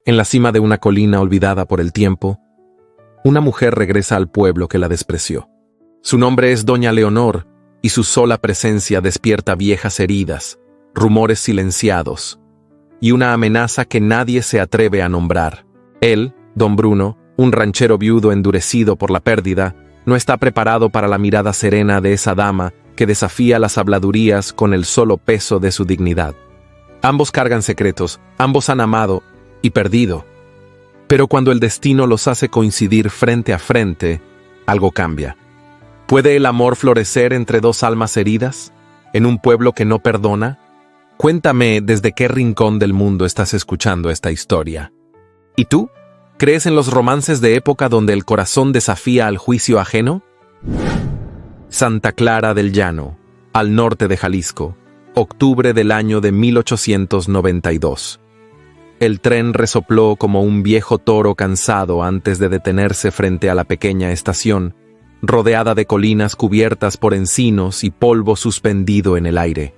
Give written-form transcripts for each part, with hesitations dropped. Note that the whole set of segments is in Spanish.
En la cima de una colina olvidada por el tiempo, una mujer regresa al pueblo que la despreció. Su nombre es Doña Leonor, y su sola presencia despierta viejas heridas, rumores silenciados, y una amenaza que nadie se atreve a nombrar. Él, don Bruno, un ranchero viudo endurecido por la pérdida, no está preparado para la mirada serena de esa dama que desafía las habladurías con el solo peso de su dignidad. Ambos cargan secretos, ambos han amado y perdido. Pero cuando el destino los hace coincidir frente a frente, algo cambia. ¿Puede el amor florecer entre dos almas heridas? ¿En un pueblo que no perdona? Cuéntame desde qué rincón del mundo estás escuchando esta historia. ¿Y tú? ¿Crees en los romances de época donde el corazón desafía al juicio ajeno? Santa Clara del Llano, al norte de Jalisco, octubre del año de 1892. El tren resopló como un viejo toro cansado antes de detenerse frente a la pequeña estación, rodeada de colinas cubiertas por encinos y polvo suspendido en el aire.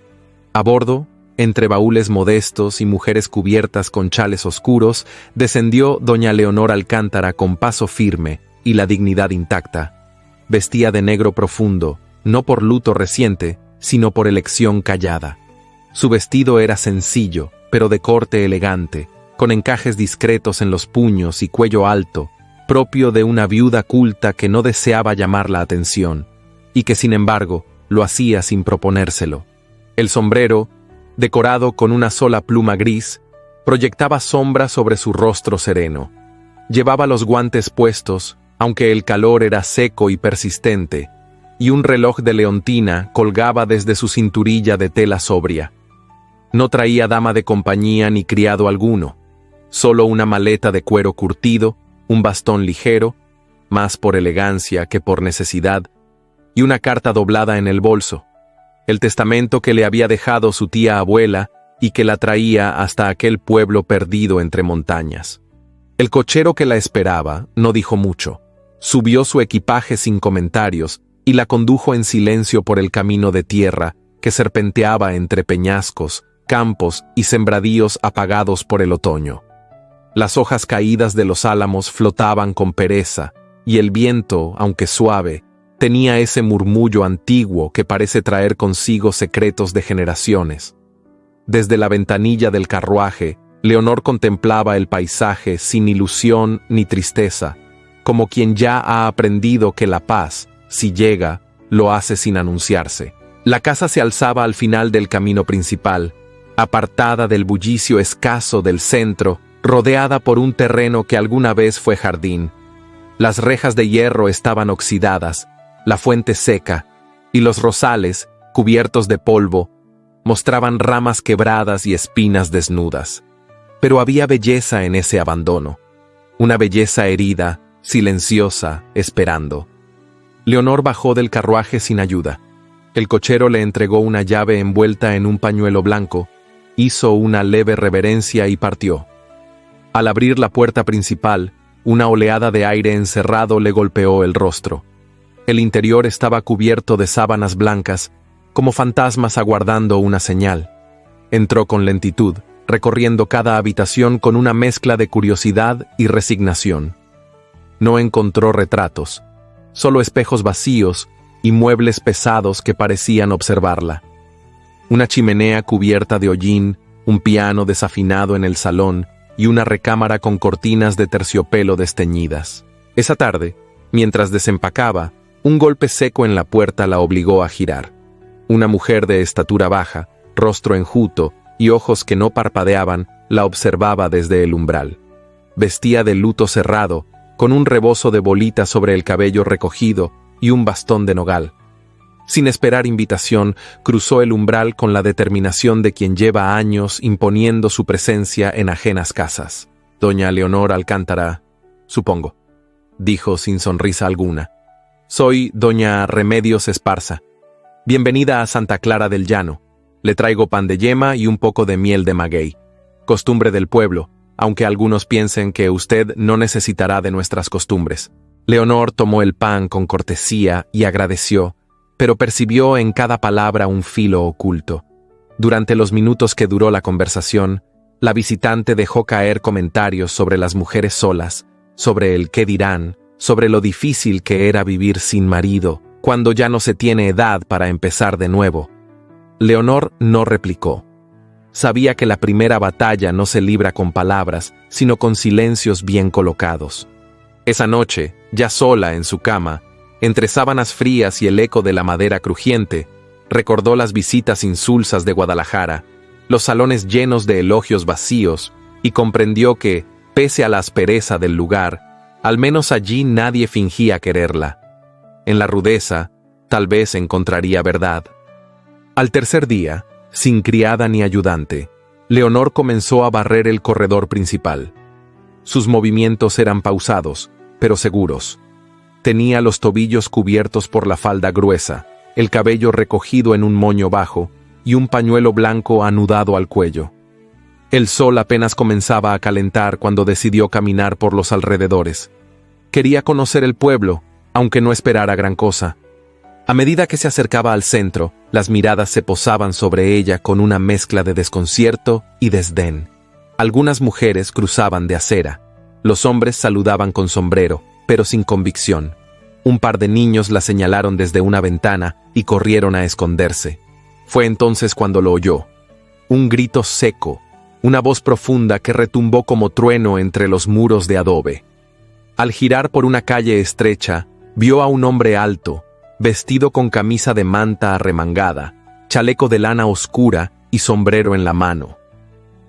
A bordo, entre baúles modestos y mujeres cubiertas con chales oscuros, descendió doña Leonor Alcántara con paso firme y la dignidad intacta. Vestía de negro profundo, no por luto reciente, sino por elección callada. Su vestido era sencillo, pero de corte elegante, con encajes discretos en los puños y cuello alto, propio de una viuda culta que no deseaba llamar la atención, y que sin embargo lo hacía sin proponérselo. El sombrero, decorado con una sola pluma gris, proyectaba sombra sobre su rostro sereno. Llevaba los guantes puestos, aunque el calor era seco y persistente, y un reloj de leontina colgaba desde su cinturilla de tela sobria. No traía dama de compañía ni criado alguno, solo una maleta de cuero curtido, un bastón ligero, más por elegancia que por necesidad, y una carta doblada en el bolso, el testamento que le había dejado su tía abuela y que la traía hasta aquel pueblo perdido entre montañas. El cochero que la esperaba no dijo mucho, subió su equipaje sin comentarios y la condujo en silencio por el camino de tierra que serpenteaba entre peñascos, campos y sembradíos apagados por el otoño. Las hojas caídas de los álamos flotaban con pereza, y el viento, aunque suave, tenía ese murmullo antiguo que parece traer consigo secretos de generaciones. Desde la ventanilla del carruaje, Leonor contemplaba el paisaje sin ilusión ni tristeza, como quien ya ha aprendido que la paz, si llega, lo hace sin anunciarse. La casa se alzaba al final del camino principal, apartada del bullicio escaso del centro, rodeada por un terreno que alguna vez fue jardín. Las rejas de hierro estaban oxidadas, la fuente seca, y los rosales, cubiertos de polvo, mostraban ramas quebradas y espinas desnudas. Pero había belleza en ese abandono, una belleza herida, silenciosa, esperando. Leonor bajó del carruaje sin ayuda. El cochero le entregó una llave envuelta en un pañuelo blanco, hizo una leve reverencia y partió. Al abrir la puerta principal, una oleada de aire encerrado le golpeó el rostro. El interior estaba cubierto de sábanas blancas, como fantasmas aguardando una señal. Entró con lentitud, recorriendo cada habitación con una mezcla de curiosidad y resignación. No encontró retratos, solo espejos vacíos y muebles pesados que parecían observarla. Una chimenea cubierta de hollín, un piano desafinado en el salón y una recámara con cortinas de terciopelo desteñidas. Esa tarde, mientras desempacaba, un golpe seco en la puerta la obligó a girar. Una mujer de estatura baja, rostro enjuto y ojos que no parpadeaban, la observaba desde el umbral. Vestía de luto cerrado, con un rebozo de bolita sobre el cabello recogido y un bastón de nogal. Sin esperar invitación, cruzó el umbral con la determinación de quien lleva años imponiendo su presencia en ajenas casas. Doña Leonor Alcántara, supongo, dijo sin sonrisa alguna. Soy doña Remedios Esparza. Bienvenida a Santa Clara del Llano. Le traigo pan de yema y un poco de miel de maguey. Costumbre del pueblo, aunque algunos piensen que usted no necesitará de nuestras costumbres. Leonor tomó el pan con cortesía y agradeció, pero percibió en cada palabra un filo oculto. Durante los minutos que duró la conversación, La visitante dejó caer comentarios sobre las mujeres solas, sobre el qué dirán, sobre lo difícil que era vivir sin marido, cuando ya no se tiene edad para empezar de nuevo. Leonor no replicó. Sabía que la primera batalla no se libra con palabras, sino con silencios bien colocados. Esa noche, ya sola en su cama, entre sábanas frías y el eco de la madera crujiente, recordó las visitas insulsas de Guadalajara, los salones llenos de elogios vacíos, y comprendió que, pese a la aspereza del lugar, al menos allí nadie fingía quererla. En la rudeza, tal vez encontraría verdad. Al tercer día, sin criada ni ayudante, Leonor comenzó a barrer el corredor principal. Sus movimientos eran pausados, pero seguros. Tenía los tobillos cubiertos por la falda gruesa, el cabello recogido en un moño bajo y un pañuelo blanco anudado al cuello. El sol apenas comenzaba a calentar cuando decidió caminar por los alrededores. Quería conocer el pueblo, aunque no esperara gran cosa. A medida que se acercaba al centro, las miradas se posaban sobre ella con una mezcla de desconcierto y desdén. Algunas mujeres cruzaban de acera. Los hombres saludaban con sombrero, pero sin convicción. Un par de niños la señalaron desde una ventana y corrieron a esconderse. Fue entonces cuando lo oyó. Un grito seco, una voz profunda que retumbó como trueno entre los muros de adobe. Al girar por una calle estrecha, vio a un hombre alto, vestido con camisa de manta arremangada, chaleco de lana oscura y sombrero en la mano.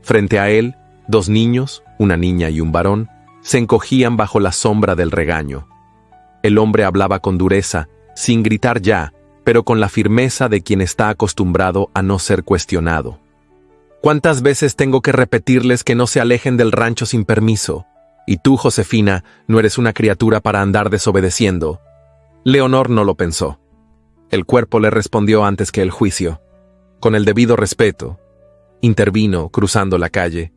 Frente a él, dos niños, una niña y un varón, se encogían bajo la sombra del regaño. El hombre hablaba con dureza, sin gritar ya, pero con la firmeza de quien está acostumbrado a no ser cuestionado. ¿Cuántas veces tengo que repetirles que no se alejen del rancho sin permiso? Y tú, Josefina, no eres una criatura para andar desobedeciendo. Leonor no lo pensó. El cuerpo le respondió antes que el juicio. Con el debido respeto, intervino cruzando la calle.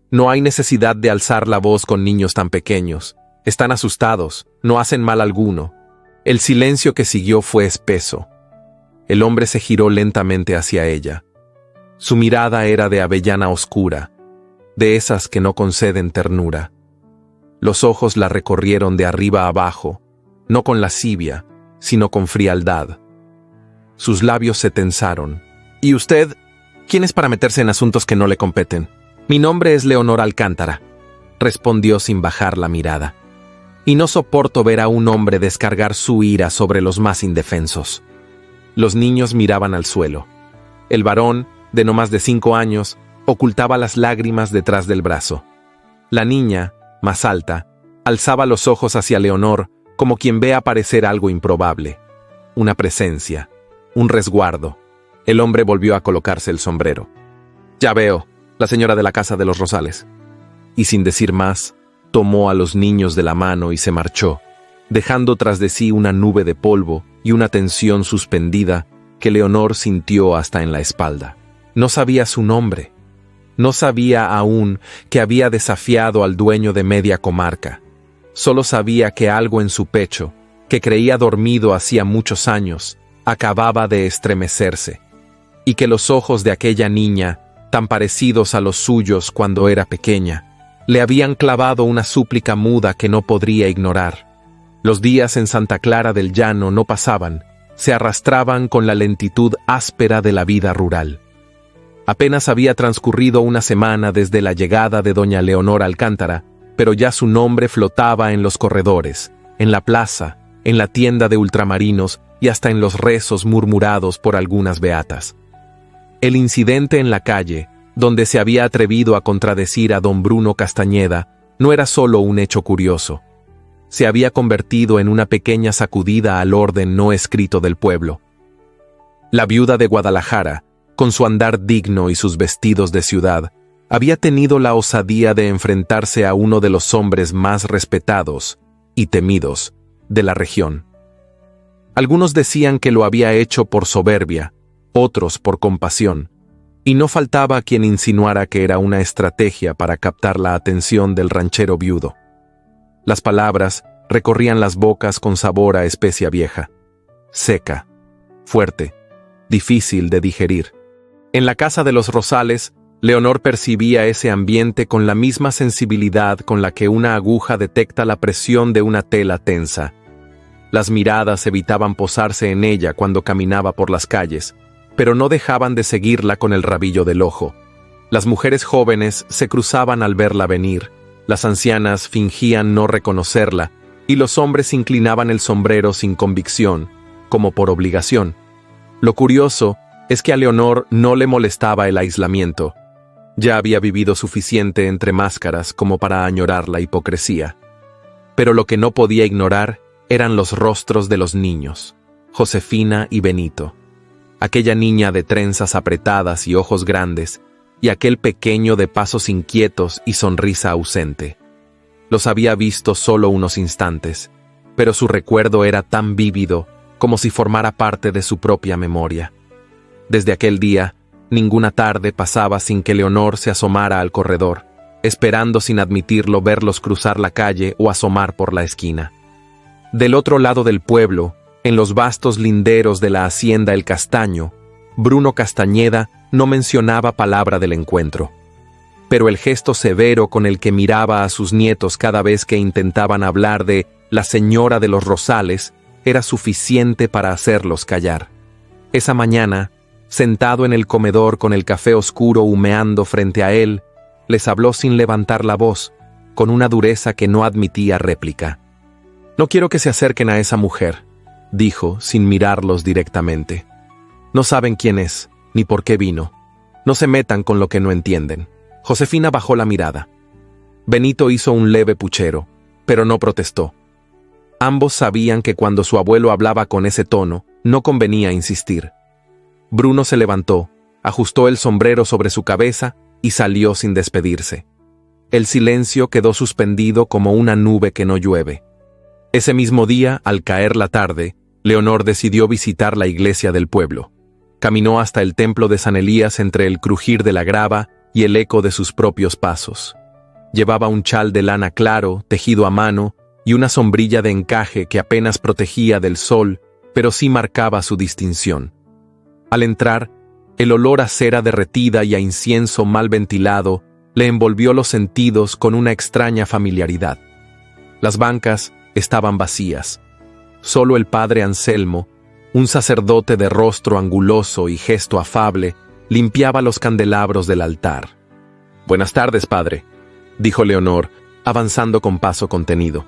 No hay necesidad de alzar la voz con niños tan pequeños. Están asustados, no hacen mal alguno. El silencio que siguió fue espeso. El hombre se giró lentamente hacia ella. Su mirada era de avellana oscura, de esas que no conceden ternura. Los ojos la recorrieron de arriba a abajo, no con lascivia, sino con frialdad. Sus labios se tensaron. ¿Y usted? ¿Quién es para meterse en asuntos que no le competen? Mi nombre es Leonor Alcántara, respondió sin bajar la mirada. Y no soporto ver a un hombre descargar su ira sobre los más indefensos. Los niños miraban al suelo. El varón, de no más de 5 años, ocultaba las lágrimas detrás del brazo. La niña, más alta, alzaba los ojos hacia Leonor como quien ve aparecer algo improbable. Una presencia, un resguardo. El hombre volvió a colocarse el sombrero. Ya veo, la señora de la casa de los Rosales. Y sin decir más, tomó a los niños de la mano y se marchó, dejando tras de sí una nube de polvo y una tensión suspendida que Leonor sintió hasta en la espalda. No sabía su nombre. No sabía aún que había desafiado al dueño de media comarca. Solo sabía que algo en su pecho, que creía dormido hacía muchos años, acababa de estremecerse, y que los ojos de aquella niña, tan parecidos a los suyos cuando era pequeña, le habían clavado una súplica muda que no podría ignorar. Los días en Santa Clara del Llano no pasaban, se arrastraban con la lentitud áspera de la vida rural. Apenas había transcurrido una semana desde la llegada de doña Leonor Alcántara, pero ya su nombre flotaba en los corredores, en la plaza, en la tienda de ultramarinos y hasta en los rezos murmurados por algunas beatas. El incidente en la calle, donde se había atrevido a contradecir a don Bruno Castañeda, no era solo un hecho curioso. Se había convertido en una pequeña sacudida al orden no escrito del pueblo. La viuda de Guadalajara, con su andar digno y sus vestidos de ciudad, había tenido la osadía de enfrentarse a uno de los hombres más respetados y temidos de la región. Algunos decían que lo había hecho por soberbia, otros por compasión, y no faltaba quien insinuara que era una estrategia para captar la atención del ranchero viudo. Las palabras recorrían las bocas con sabor a especia vieja, seca, fuerte, difícil de digerir. En la casa de los Rosales, Leonor percibía ese ambiente con la misma sensibilidad con la que una aguja detecta la presión de una tela tensa. Las miradas evitaban posarse en ella cuando caminaba por las calles, pero no dejaban de seguirla con el rabillo del ojo. Las mujeres jóvenes se cruzaban al verla venir, las ancianas fingían no reconocerla, y los hombres inclinaban el sombrero sin convicción, como por obligación. Lo curioso es que a Leonor no le molestaba el aislamiento. Ya había vivido suficiente entre máscaras como para añorar la hipocresía. Pero lo que no podía ignorar eran los rostros de los niños, Josefina y Benito. Aquella niña de trenzas apretadas y ojos grandes, y aquel pequeño de pasos inquietos y sonrisa ausente. Los había visto solo unos instantes, pero su recuerdo era tan vívido como si formara parte de su propia memoria. Desde aquel día, ninguna tarde pasaba sin que Leonor se asomara al corredor, esperando sin admitirlo verlos cruzar la calle o asomar por la esquina. Del otro lado del pueblo, en los vastos linderos de la hacienda El Castaño, Bruno Castañeda no mencionaba palabra del encuentro. Pero el gesto severo con el que miraba a sus nietos cada vez que intentaban hablar de la señora de los Rosales era suficiente para hacerlos callar. Esa mañana, sentado en el comedor con el café oscuro humeando frente a él, les habló sin levantar la voz, con una dureza que no admitía réplica. «No quiero que se acerquen a esa mujer», dijo, sin mirarlos directamente. «No saben quién es, ni por qué vino. No se metan con lo que no entienden». Josefina bajó la mirada. Benito hizo un leve puchero, pero no protestó. Ambos sabían que cuando su abuelo hablaba con ese tono, no convenía insistir. Bruno se levantó, ajustó el sombrero sobre su cabeza y salió sin despedirse. El silencio quedó suspendido como una nube que no llueve. Ese mismo día, al caer la tarde, Leonor decidió visitar la iglesia del pueblo. Caminó hasta el templo de San Elías entre el crujir de la grava y el eco de sus propios pasos. Llevaba un chal de lana claro, tejido a mano, y una sombrilla de encaje que apenas protegía del sol, pero sí marcaba su distinción. Al entrar, el olor a cera derretida y a incienso mal ventilado le envolvió los sentidos con una extraña familiaridad. Las bancas estaban vacías. Solo el padre Anselmo, un sacerdote de rostro anguloso y gesto afable, limpiaba los candelabros del altar. «Buenas tardes, padre», dijo Leonor, avanzando con paso contenido.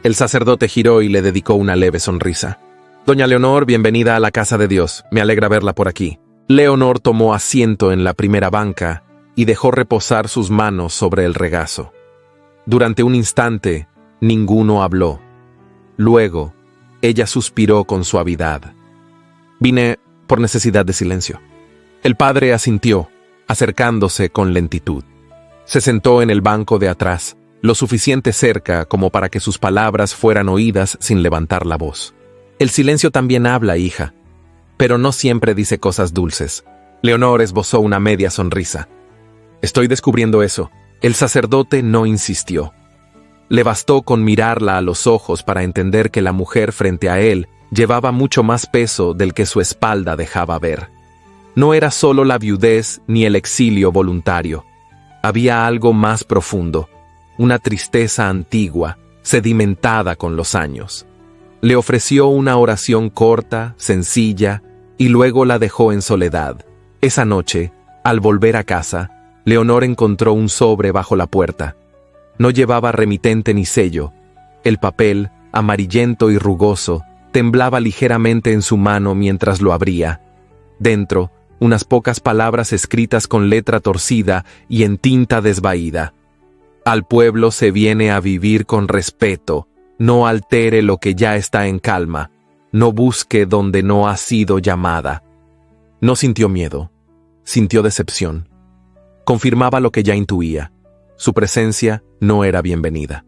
El sacerdote giró y le dedicó una leve sonrisa. «Doña Leonor, bienvenida a la casa de Dios. Me alegra verla por aquí». Leonor tomó asiento en la primera banca y dejó reposar sus manos sobre el regazo. Durante un instante, ninguno habló. Luego, ella suspiró con suavidad. «Vine por necesidad de silencio». El padre asintió, acercándose con lentitud. Se sentó en el banco de atrás, lo suficiente cerca como para que sus palabras fueran oídas sin levantar la voz. «El silencio también habla, hija, pero no siempre dice cosas dulces». Leonor esbozó una media sonrisa. «Estoy descubriendo eso». El sacerdote no insistió. Le bastó con mirarla a los ojos para entender que la mujer frente a él llevaba mucho más peso del que su espalda dejaba ver. No era solo la viudez ni el exilio voluntario. Había algo más profundo, una tristeza antigua, sedimentada con los años. Le ofreció una oración corta, sencilla, y luego la dejó en soledad. Esa noche, al volver a casa, Leonor encontró un sobre bajo la puerta. No llevaba remitente ni sello. El papel, amarillento y rugoso, temblaba ligeramente en su mano mientras lo abría. Dentro, unas pocas palabras escritas con letra torcida y en tinta desvaída. «Al pueblo se viene a vivir con respeto. No altere lo que ya está en calma. No busque donde no ha sido llamada». No sintió miedo. Sintió decepción. Confirmaba lo que ya intuía. Su presencia no era bienvenida.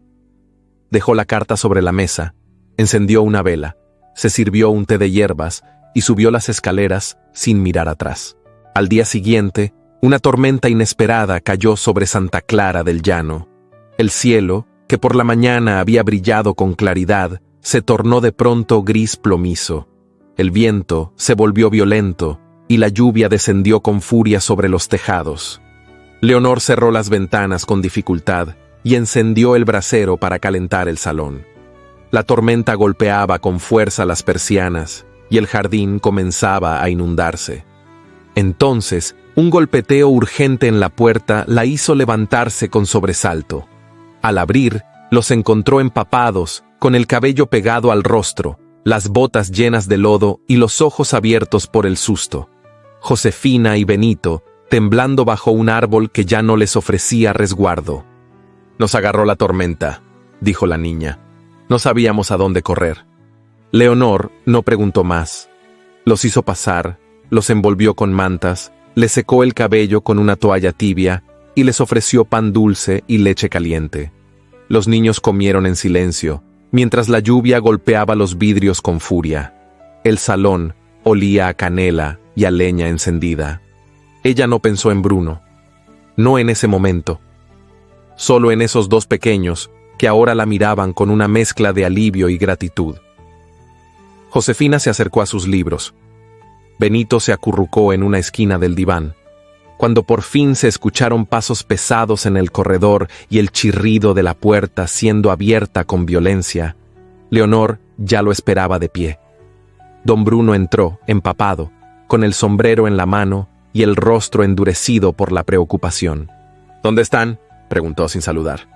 Dejó la carta sobre la mesa, encendió una vela, se sirvió un té de hierbas y subió las escaleras sin mirar atrás. Al día siguiente, una tormenta inesperada cayó sobre Santa Clara del Llano. El cielo, que por la mañana había brillado con claridad, se tornó de pronto gris plomizo. El viento se volvió violento y la lluvia descendió con furia sobre los tejados. Leonor cerró las ventanas con dificultad y encendió el brasero para calentar el salón. La tormenta golpeaba con fuerza las persianas y el jardín comenzaba a inundarse. Entonces, un golpeteo urgente en la puerta la hizo levantarse con sobresalto. Al abrir, los encontró empapados, con el cabello pegado al rostro, las botas llenas de lodo y los ojos abiertos por el susto. Josefina y Benito, temblando bajo un árbol que ya no les ofrecía resguardo. «Nos agarró la tormenta», dijo la niña. «No sabíamos a dónde correr». Leonor no preguntó más. Los hizo pasar, los envolvió con mantas, les secó el cabello con una toalla tibia y les ofreció pan dulce y leche caliente. Los niños comieron en silencio, mientras la lluvia golpeaba los vidrios con furia. El salón olía a canela y a leña encendida. Ella no pensó en Bruno. No en ese momento. Solo en esos dos pequeños, que ahora la miraban con una mezcla de alivio y gratitud. Josefina se acercó a sus libros. Benito se acurrucó en una esquina del diván. Cuando por fin se escucharon pasos pesados en el corredor y el chirrido de la puerta siendo abierta con violencia, Leonor ya lo esperaba de pie. Don Bruno entró, empapado, con el sombrero en la mano y el rostro endurecido por la preocupación. «¿Dónde están?», preguntó sin saludar.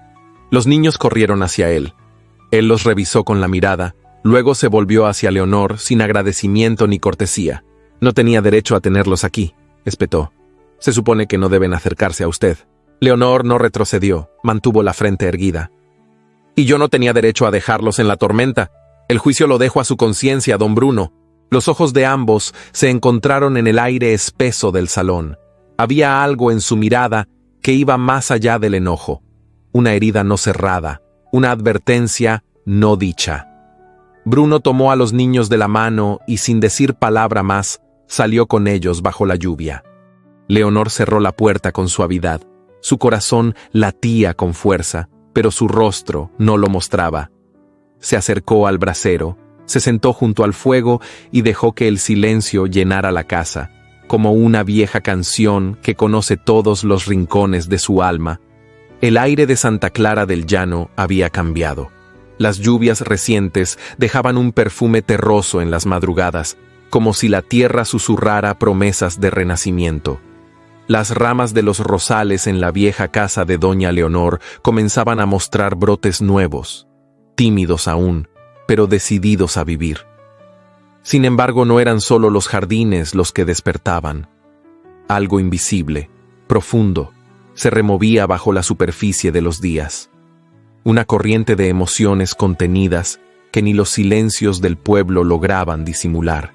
Los niños corrieron hacia él. Él los revisó con la mirada, luego se volvió hacia Leonor sin agradecimiento ni cortesía. «No tenía derecho a tenerlos aquí», espetó. «Se supone que no deben acercarse a usted». Leonor no retrocedió, mantuvo la frente erguida. «Y yo no tenía derecho a dejarlos en la tormenta. El juicio lo dejo a su conciencia, don Bruno». Los ojos de ambos se encontraron en el aire espeso del salón. Había algo en su mirada que iba más allá del enojo. Una herida no cerrada, una advertencia no dicha. Bruno tomó a los niños de la mano y sin decir palabra más, salió con ellos bajo la lluvia. Leonor cerró la puerta con suavidad. Su corazón latía con fuerza, pero su rostro no lo mostraba. Se acercó al brasero, se sentó junto al fuego y dejó que el silencio llenara la casa, como una vieja canción que conoce todos los rincones de su alma. El aire de Santa Clara del Llano había cambiado. Las lluvias recientes dejaban un perfume terroso en las madrugadas, como si la tierra susurrara promesas de renacimiento. Las ramas de los rosales en la vieja casa de doña Leonor comenzaban a mostrar brotes nuevos, tímidos aún, pero decididos a vivir. Sin embargo, no eran solo los jardines los que despertaban. Algo invisible, profundo, se removía bajo la superficie de los días. Una corriente de emociones contenidas que ni los silencios del pueblo lograban disimular.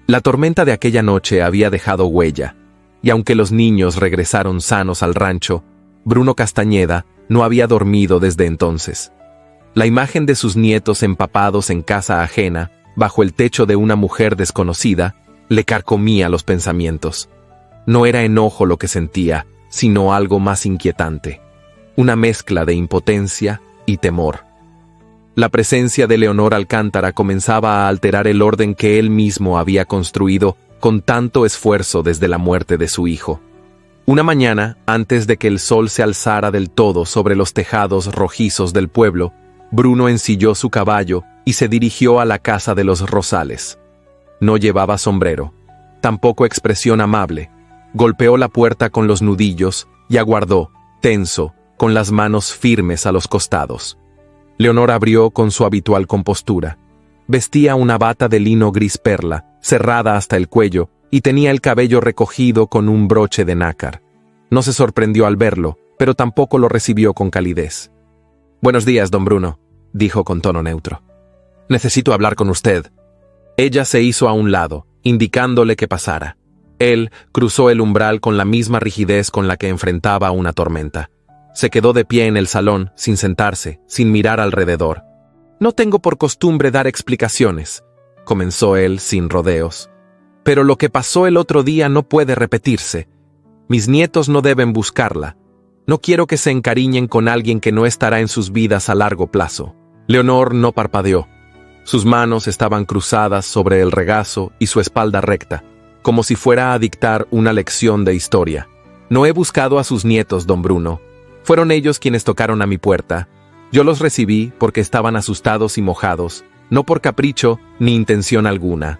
La tormenta de aquella noche había dejado huella, y aunque los niños regresaron sanos al rancho, Bruno Castañeda no había dormido desde entonces. La imagen de sus nietos empapados en casa ajena, bajo el techo de una mujer desconocida, le carcomía los pensamientos. No era enojo lo que sentía, sino algo más inquietante. Una mezcla de impotencia y temor. La presencia de Leonor Alcántara comenzaba a alterar el orden que él mismo había construido con tanto esfuerzo desde la muerte de su hijo. Una mañana, antes de que el sol se alzara del todo sobre los tejados rojizos del pueblo, Bruno ensilló su caballo y se dirigió a la casa de los Rosales. No llevaba sombrero, tampoco expresión amable. Golpeó la puerta con los nudillos y aguardó, tenso, con las manos firmes a los costados. Leonor abrió con su habitual compostura. Vestía una bata de lino gris perla, cerrada hasta el cuello, y tenía el cabello recogido con un broche de nácar. No se sorprendió al verlo, pero tampoco lo recibió con calidez. «Buenos días, don Bruno», dijo con tono neutro. «Necesito hablar con usted». Ella se hizo a un lado, indicándole que pasara. Él cruzó el umbral con la misma rigidez con la que enfrentaba una tormenta. Se quedó de pie en el salón, sin sentarse, sin mirar alrededor. «No tengo por costumbre dar explicaciones», comenzó él sin rodeos. «Pero lo que pasó el otro día no puede repetirse. Mis nietos no deben buscarla. No quiero que se encariñen con alguien que no estará en sus vidas a largo plazo». Leonor no parpadeó. Sus manos estaban cruzadas sobre el regazo y su espalda recta, como si fuera a dictar una lección de historia. No he buscado a sus nietos, don Bruno. Fueron ellos quienes tocaron a mi puerta. Yo los recibí porque estaban asustados y mojados, no por capricho ni intención alguna.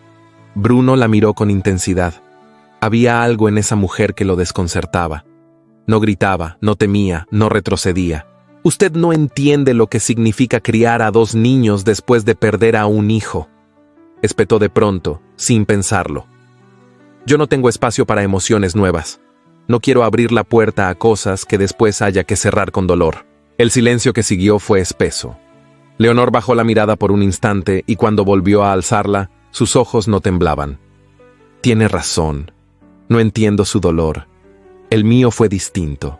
Bruno la miró con intensidad. Había algo en esa mujer que lo desconcertaba. No gritaba, no temía, no retrocedía. Usted no entiende lo que significa criar a 2 niños después de perder a un hijo. Espetó de pronto, sin pensarlo. Yo no tengo espacio para emociones nuevas. No quiero abrir la puerta a cosas que después haya que cerrar con dolor. El silencio que siguió fue espeso. Leonor bajó la mirada por un instante y cuando volvió a alzarla, sus ojos no temblaban. Tiene razón. No entiendo su dolor. El mío fue distinto.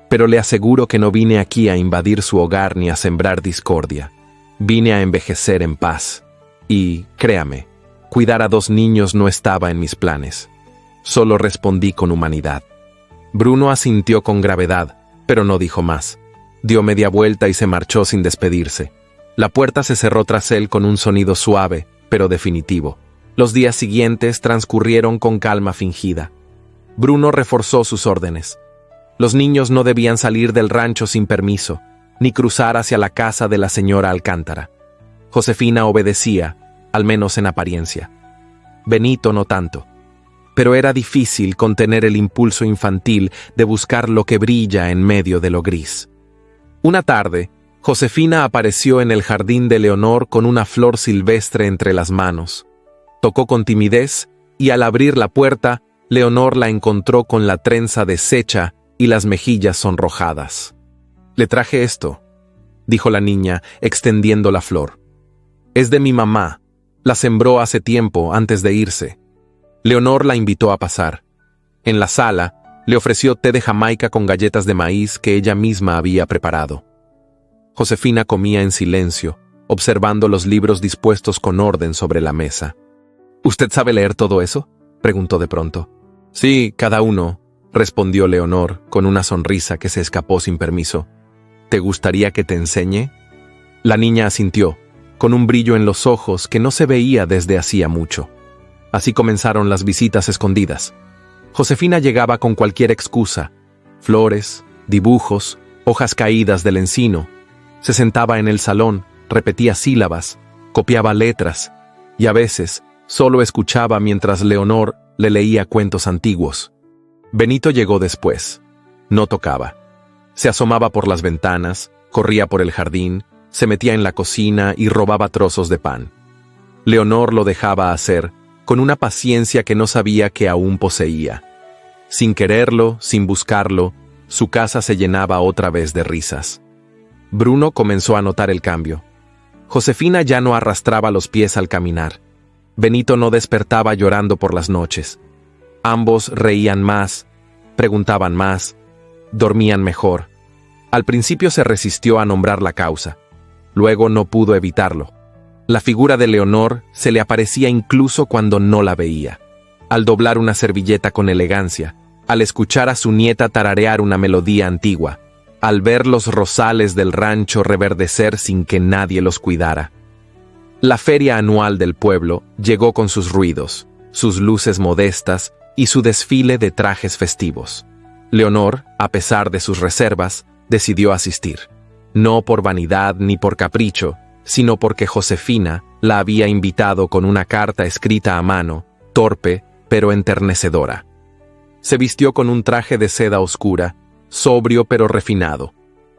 Pero le aseguro que no vine aquí a invadir su hogar ni a sembrar discordia. Vine a envejecer en paz. Y, créame, cuidar a 2 niños no estaba en mis planes. Solo respondí con humanidad. Bruno asintió con gravedad, pero no dijo más. Dio media vuelta y se marchó sin despedirse. La puerta se cerró tras él con un sonido suave, pero definitivo. Los días siguientes transcurrieron con calma fingida. Bruno reforzó sus órdenes. Los niños no debían salir del rancho sin permiso, ni cruzar hacia la casa de la señora Alcántara. Josefina obedecía, al menos en apariencia. Benito no tanto. Pero era difícil contener el impulso infantil de buscar lo que brilla en medio de lo gris. Una tarde, Josefina apareció en el jardín de Leonor con una flor silvestre entre las manos. Tocó con timidez y al abrir la puerta, Leonor la encontró con la trenza deshecha y las mejillas sonrojadas. «Le traje esto», dijo la niña, extendiendo la flor. «Es de mi mamá. La sembró hace tiempo, antes de irse». Leonor la invitó a pasar. En la sala, le ofreció té de Jamaica con galletas de maíz que ella misma había preparado. Josefina comía en silencio, observando los libros dispuestos con orden sobre la mesa. «¿Usted sabe leer todo eso?», preguntó de pronto. «Sí, cada uno», respondió Leonor, con una sonrisa que se escapó sin permiso. «¿Te gustaría que te enseñe?». La niña asintió, con un brillo en los ojos que no se veía desde hacía mucho. Así comenzaron las visitas escondidas. Josefina llegaba con cualquier excusa: flores, dibujos, hojas caídas del encino. Se sentaba en el salón, repetía sílabas, copiaba letras, y a veces solo escuchaba mientras Leonor le leía cuentos antiguos. Benito llegó después. No tocaba. Se asomaba por las ventanas, corría por el jardín, se metía en la cocina y robaba trozos de pan. Leonor lo dejaba hacer, con una paciencia que no sabía que aún poseía. Sin quererlo, sin buscarlo, su casa se llenaba otra vez de risas. Bruno comenzó a notar el cambio. Josefina ya no arrastraba los pies al caminar. Benito no despertaba llorando por las noches. Ambos reían más, preguntaban más, dormían mejor. Al principio se resistió a nombrar la causa. Luego no pudo evitarlo. La figura de Leonor se le aparecía incluso cuando no la veía. Al doblar una servilleta con elegancia, al escuchar a su nieta tararear una melodía antigua, al ver los rosales del rancho reverdecer sin que nadie los cuidara. La feria anual del pueblo llegó con sus ruidos, sus luces modestas y su desfile de trajes festivos. Leonor, a pesar de sus reservas, decidió asistir. No por vanidad ni por capricho, sino porque Josefina la había invitado con una carta escrita a mano, torpe pero enternecedora. Se vistió con un traje de seda oscura, sobrio pero refinado.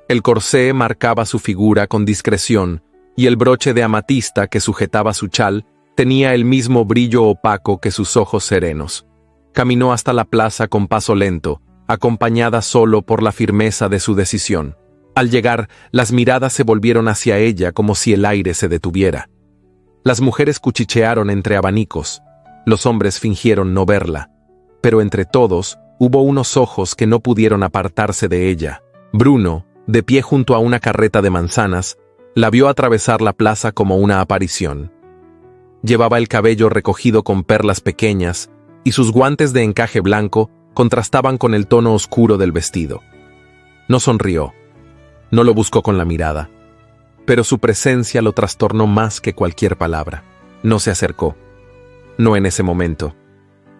El corsé marcaba su figura con discreción y el broche de amatista que sujetaba su chal tenía el mismo brillo opaco que sus ojos serenos. Caminó hasta la plaza con paso lento, acompañada solo por la firmeza de su decisión. Al llegar, las miradas se volvieron hacia ella como si el aire se detuviera. Las mujeres cuchichearon entre abanicos, los hombres fingieron no verla, pero entre todos hubo unos ojos que no pudieron apartarse de ella. Bruno, de pie junto a una carreta de manzanas, la vio atravesar la plaza como una aparición. Llevaba el cabello recogido con perlas pequeñas y sus guantes de encaje blanco contrastaban con el tono oscuro del vestido. No sonrió. No lo buscó con la mirada, pero su presencia lo trastornó más que cualquier palabra. No se acercó. No en ese momento.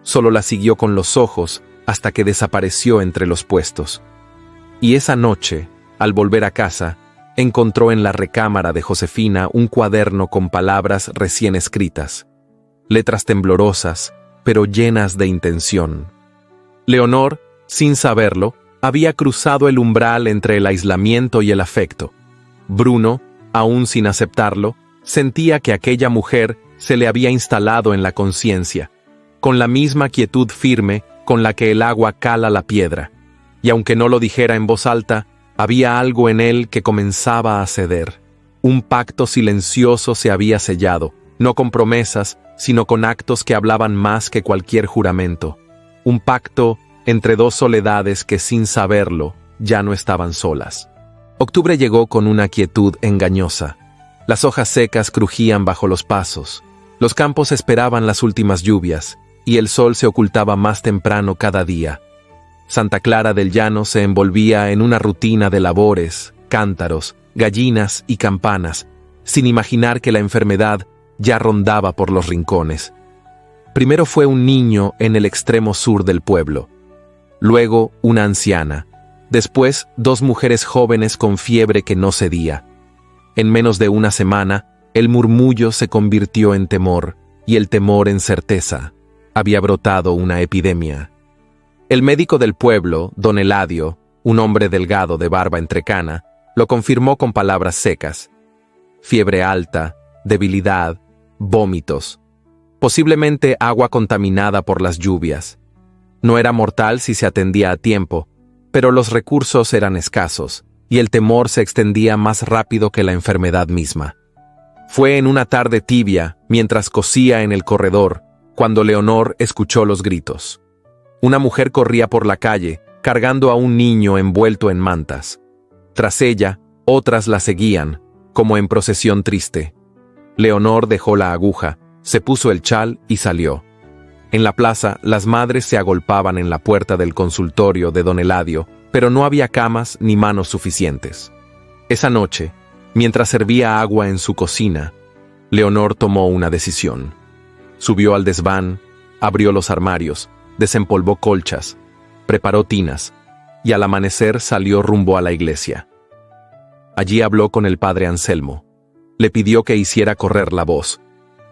Solo la siguió con los ojos hasta que desapareció entre los puestos. Y esa noche, al volver a casa, encontró en la recámara de Josefina un cuaderno con palabras recién escritas, letras temblorosas, pero llenas de intención. Leonor, sin saberlo, había cruzado el umbral entre el aislamiento y el afecto. Bruno, aún sin aceptarlo, sentía que aquella mujer se le había instalado en la conciencia, con la misma quietud firme con la que el agua cala la piedra, y aunque no lo dijera en voz alta, había algo en él que comenzaba a ceder. Un pacto silencioso se había sellado, no con promesas, sino con actos que hablaban más que cualquier juramento. Un pacto entre dos soledades que, sin saberlo, ya no estaban solas. Octubre llegó con una quietud engañosa. Las hojas secas crujían bajo los pasos. Los campos esperaban las últimas lluvias, y el sol se ocultaba más temprano cada día. Santa Clara del Llano se envolvía en una rutina de labores, cántaros, gallinas y campanas, sin imaginar que la enfermedad ya rondaba por los rincones. Primero fue un niño en el extremo sur del pueblo, luego una anciana, después 2 mujeres jóvenes con fiebre que no cedía. En menos de una semana, el murmullo se convirtió en temor, y el temor en certeza. Había brotado una epidemia. El médico del pueblo, don Eladio, un hombre delgado de barba entrecana, lo confirmó con palabras secas. Fiebre alta, debilidad, vómitos. Posiblemente agua contaminada por las lluvias. No era mortal si se atendía a tiempo, pero los recursos eran escasos, y el temor se extendía más rápido que la enfermedad misma. Fue en una tarde tibia, mientras cosía en el corredor, cuando Leonor escuchó los gritos. Una mujer corría por la calle, cargando a un niño envuelto en mantas. Tras ella, otras la seguían, como en procesión triste. Leonor dejó la aguja, se puso el chal y salió. En la plaza, las madres se agolpaban en la puerta del consultorio de don Eladio, pero no había camas ni manos suficientes. Esa noche, mientras servía agua en su cocina, Leonor tomó una decisión. Subió al desván, abrió los armarios, desempolvó colchas, preparó tinas, y al amanecer salió rumbo a la iglesia. Allí habló con el padre Anselmo. Le pidió que hiciera correr la voz.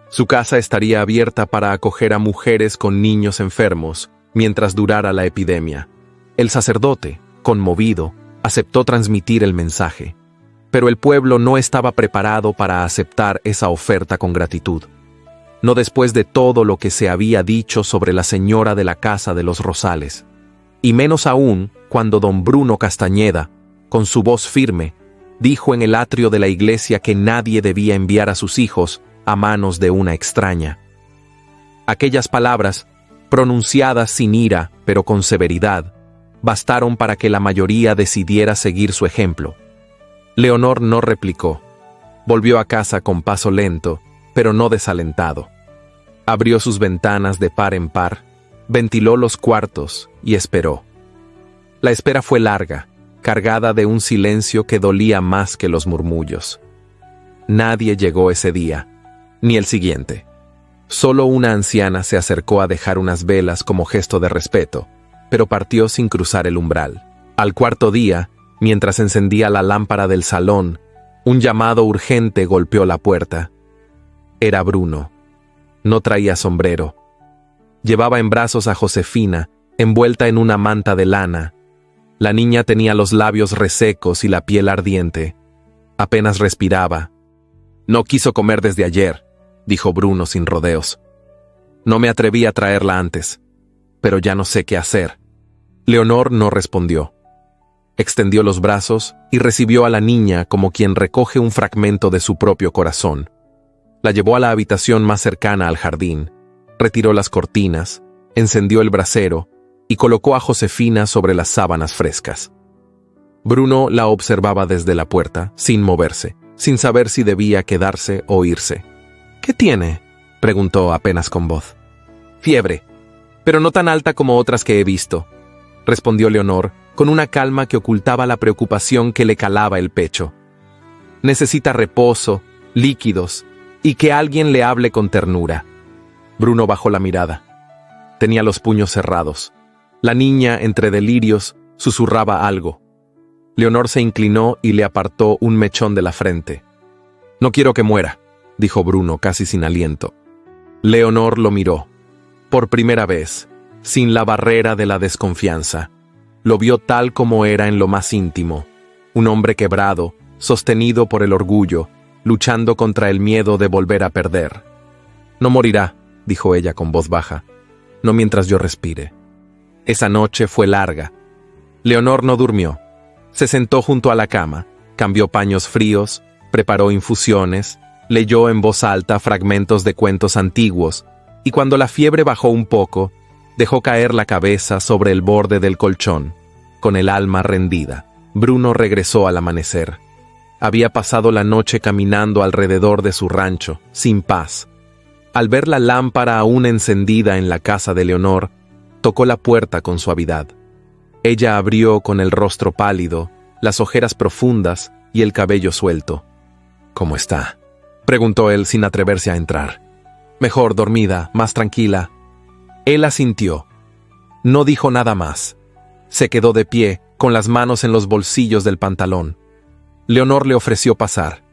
Su casa estaría abierta para acoger a mujeres con niños enfermos mientras durara la epidemia. El sacerdote, conmovido, aceptó transmitir el mensaje. Pero el pueblo no estaba preparado para aceptar esa oferta con gratitud. No después de todo lo que se había dicho sobre la señora de la Casa de los Rosales. Y menos aún cuando don Bruno Castañeda, con su voz firme, dijo en el atrio de la iglesia que nadie debía enviar a sus hijos a manos de una extraña. Aquellas palabras, pronunciadas sin ira, pero con severidad, bastaron para que la mayoría decidiera seguir su ejemplo. Leonor no replicó. Volvió a casa con paso lento, pero no desalentado. Abrió sus ventanas de par en par, ventiló los cuartos y esperó. La espera fue larga, cargada de un silencio que dolía más que los murmullos. Nadie llegó ese día, ni el siguiente. Solo una anciana se acercó a dejar unas velas como gesto de respeto, pero partió sin cruzar el umbral. Al cuarto día, mientras encendía la lámpara del salón, un llamado urgente golpeó la puerta. Era Bruno. No traía sombrero. Llevaba en brazos a Josefina, envuelta en una manta de lana. La niña tenía los labios resecos y la piel ardiente. Apenas respiraba. No quiso comer desde ayer, dijo Bruno sin rodeos. No me atreví a traerla antes, pero ya no sé qué hacer. Leonor no respondió. Extendió los brazos y recibió a la niña como quien recoge un fragmento de su propio corazón. La llevó a la habitación más cercana al jardín, retiró las cortinas, encendió el brasero y colocó a Josefina sobre las sábanas frescas. Bruno la observaba desde la puerta, sin moverse, sin saber si debía quedarse o irse. «¿Qué tiene?», preguntó apenas con voz. «Fiebre, pero no tan alta como otras que he visto», respondió Leonor, con una calma que ocultaba la preocupación que le calaba el pecho. «Necesita reposo, líquidos, y que alguien le hable con ternura». Bruno bajó la mirada. Tenía los puños cerrados. La niña, entre delirios, susurraba algo. Leonor se inclinó y le apartó un mechón de la frente. «No quiero que muera», dijo Bruno casi sin aliento. Leonor lo miró. Por primera vez, sin la barrera de la desconfianza. Lo vio tal como era en lo más íntimo. Un hombre quebrado, sostenido por el orgullo, luchando contra el miedo de volver a perder. «No morirá», dijo ella con voz baja. «No mientras yo respire». Esa noche fue larga. Leonor no durmió. Se sentó junto a la cama, cambió paños fríos, preparó infusiones, leyó en voz alta fragmentos de cuentos antiguos, y cuando la fiebre bajó un poco, dejó caer la cabeza sobre el borde del colchón, con el alma rendida. Bruno regresó al amanecer. Había pasado la noche caminando alrededor de su rancho, sin paz. Al ver la lámpara aún encendida en la casa de Leonor, tocó la puerta con suavidad. Ella abrió con el rostro pálido, las ojeras profundas y el cabello suelto. «¿Cómo está?», preguntó él sin atreverse a entrar. «Mejor, dormida, más tranquila». Él asintió. No dijo nada más. Se quedó de pie, con las manos en los bolsillos del pantalón. Leonor le ofreció pasar.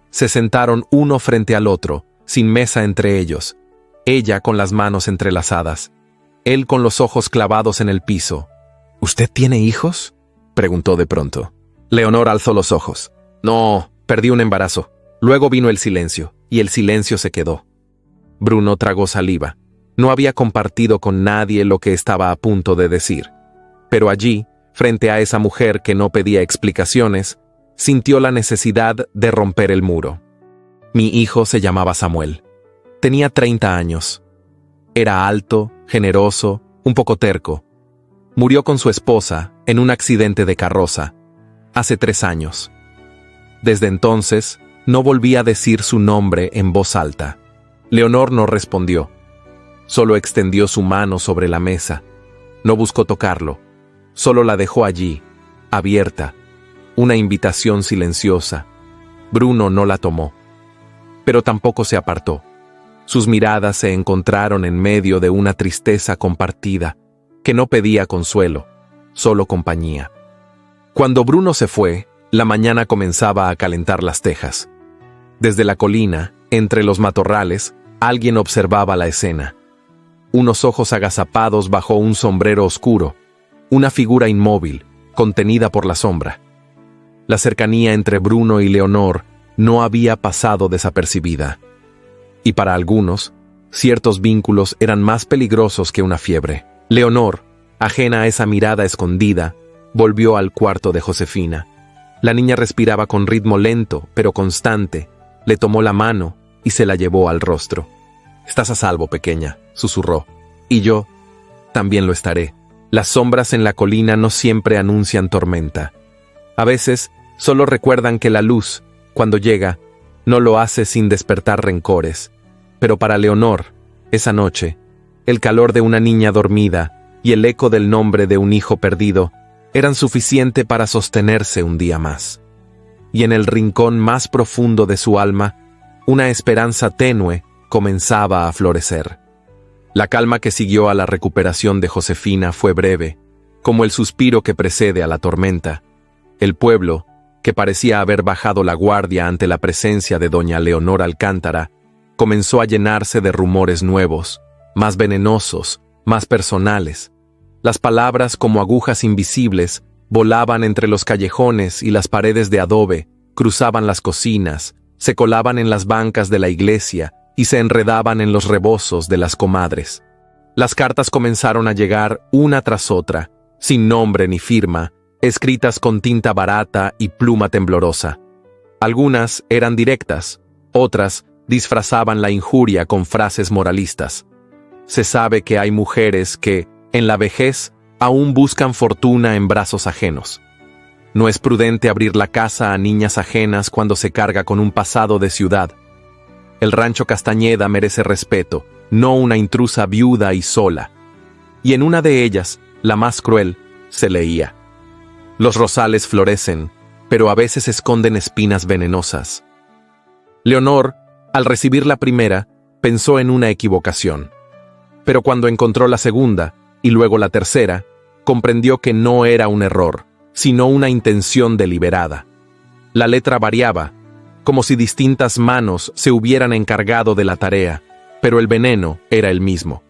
Se sentaron uno frente al otro, sin mesa entre ellos. Ella con las manos entrelazadas. Él con los ojos clavados en el piso. «¿Usted tiene hijos?», preguntó de pronto. Leonor alzó los ojos. «No, perdí un embarazo». Luego vino el silencio, y el silencio se quedó. Bruno tragó saliva. No había compartido con nadie lo que estaba a punto de decir. Pero allí, frente a esa mujer que no pedía explicaciones, sintió la necesidad de romper el muro. Mi hijo se llamaba Samuel. Tenía 30 años. Era alto, generoso, un poco terco. Murió con su esposa en un accidente de carroza, hace 3 años. Desde entonces, no volví a decir su nombre en voz alta. Leonor no respondió. Solo extendió su mano sobre la mesa. No buscó tocarlo. Solo la dejó allí, abierta. Una invitación silenciosa. Bruno no la tomó. Pero tampoco se apartó. Sus miradas se encontraron en medio de una tristeza compartida, que no pedía consuelo, solo compañía. Cuando Bruno se fue, la mañana comenzaba a calentar las tejas. Desde la colina, entre los matorrales, alguien observaba la escena. Unos ojos agazapados bajo un sombrero oscuro, una figura inmóvil, contenida por la sombra. La cercanía entre Bruno y Leonor no había pasado desapercibida. Y para algunos, ciertos vínculos eran más peligrosos que una fiebre. Leonor, ajena a esa mirada escondida, volvió al cuarto de Josefina. La niña respiraba con ritmo lento, pero constante. Le tomó la mano y se la llevó al rostro. «Estás a salvo, pequeña», susurró. «Y yo también lo estaré». Las sombras en la colina no siempre anuncian tormenta. A veces, solo recuerdan que la luz, cuando llega, no lo hace sin despertar rencores. Pero para Leonor, esa noche, el calor de una niña dormida y el eco del nombre de un hijo perdido eran suficiente para sostenerse un día más. Y en el rincón más profundo de su alma, una esperanza tenue comenzaba a florecer. La calma que siguió a la recuperación de Josefina fue breve, como el suspiro que precede a la tormenta. El pueblo, que parecía haber bajado la guardia ante la presencia de doña Leonor Alcántara, comenzó a llenarse de rumores nuevos, más venenosos, más personales. Las palabras, como agujas invisibles, volaban entre los callejones y las paredes de adobe, cruzaban las cocinas, se colaban en las bancas de la iglesia y se enredaban en los rebozos de las comadres. Las cartas comenzaron a llegar una tras otra, sin nombre ni firma, escritas con tinta barata y pluma temblorosa. Algunas eran directas, otras disfrazaban la injuria con frases moralistas. Se sabe que hay mujeres que, en la vejez, aún buscan fortuna en brazos ajenos. No es prudente abrir la casa a niñas ajenas cuando se carga con un pasado de ciudad. El rancho Castañeda merece respeto, no una intrusa viuda y sola. Y en una de ellas, la más cruel, se leía: «Los rosales florecen, pero a veces esconden espinas venenosas». Leonor, al recibir la primera, pensó en una equivocación. Pero cuando encontró la segunda, y luego la tercera, comprendió que no era un error, sino una intención deliberada. La letra variaba, como si distintas manos se hubieran encargado de la tarea, pero el veneno era el mismo.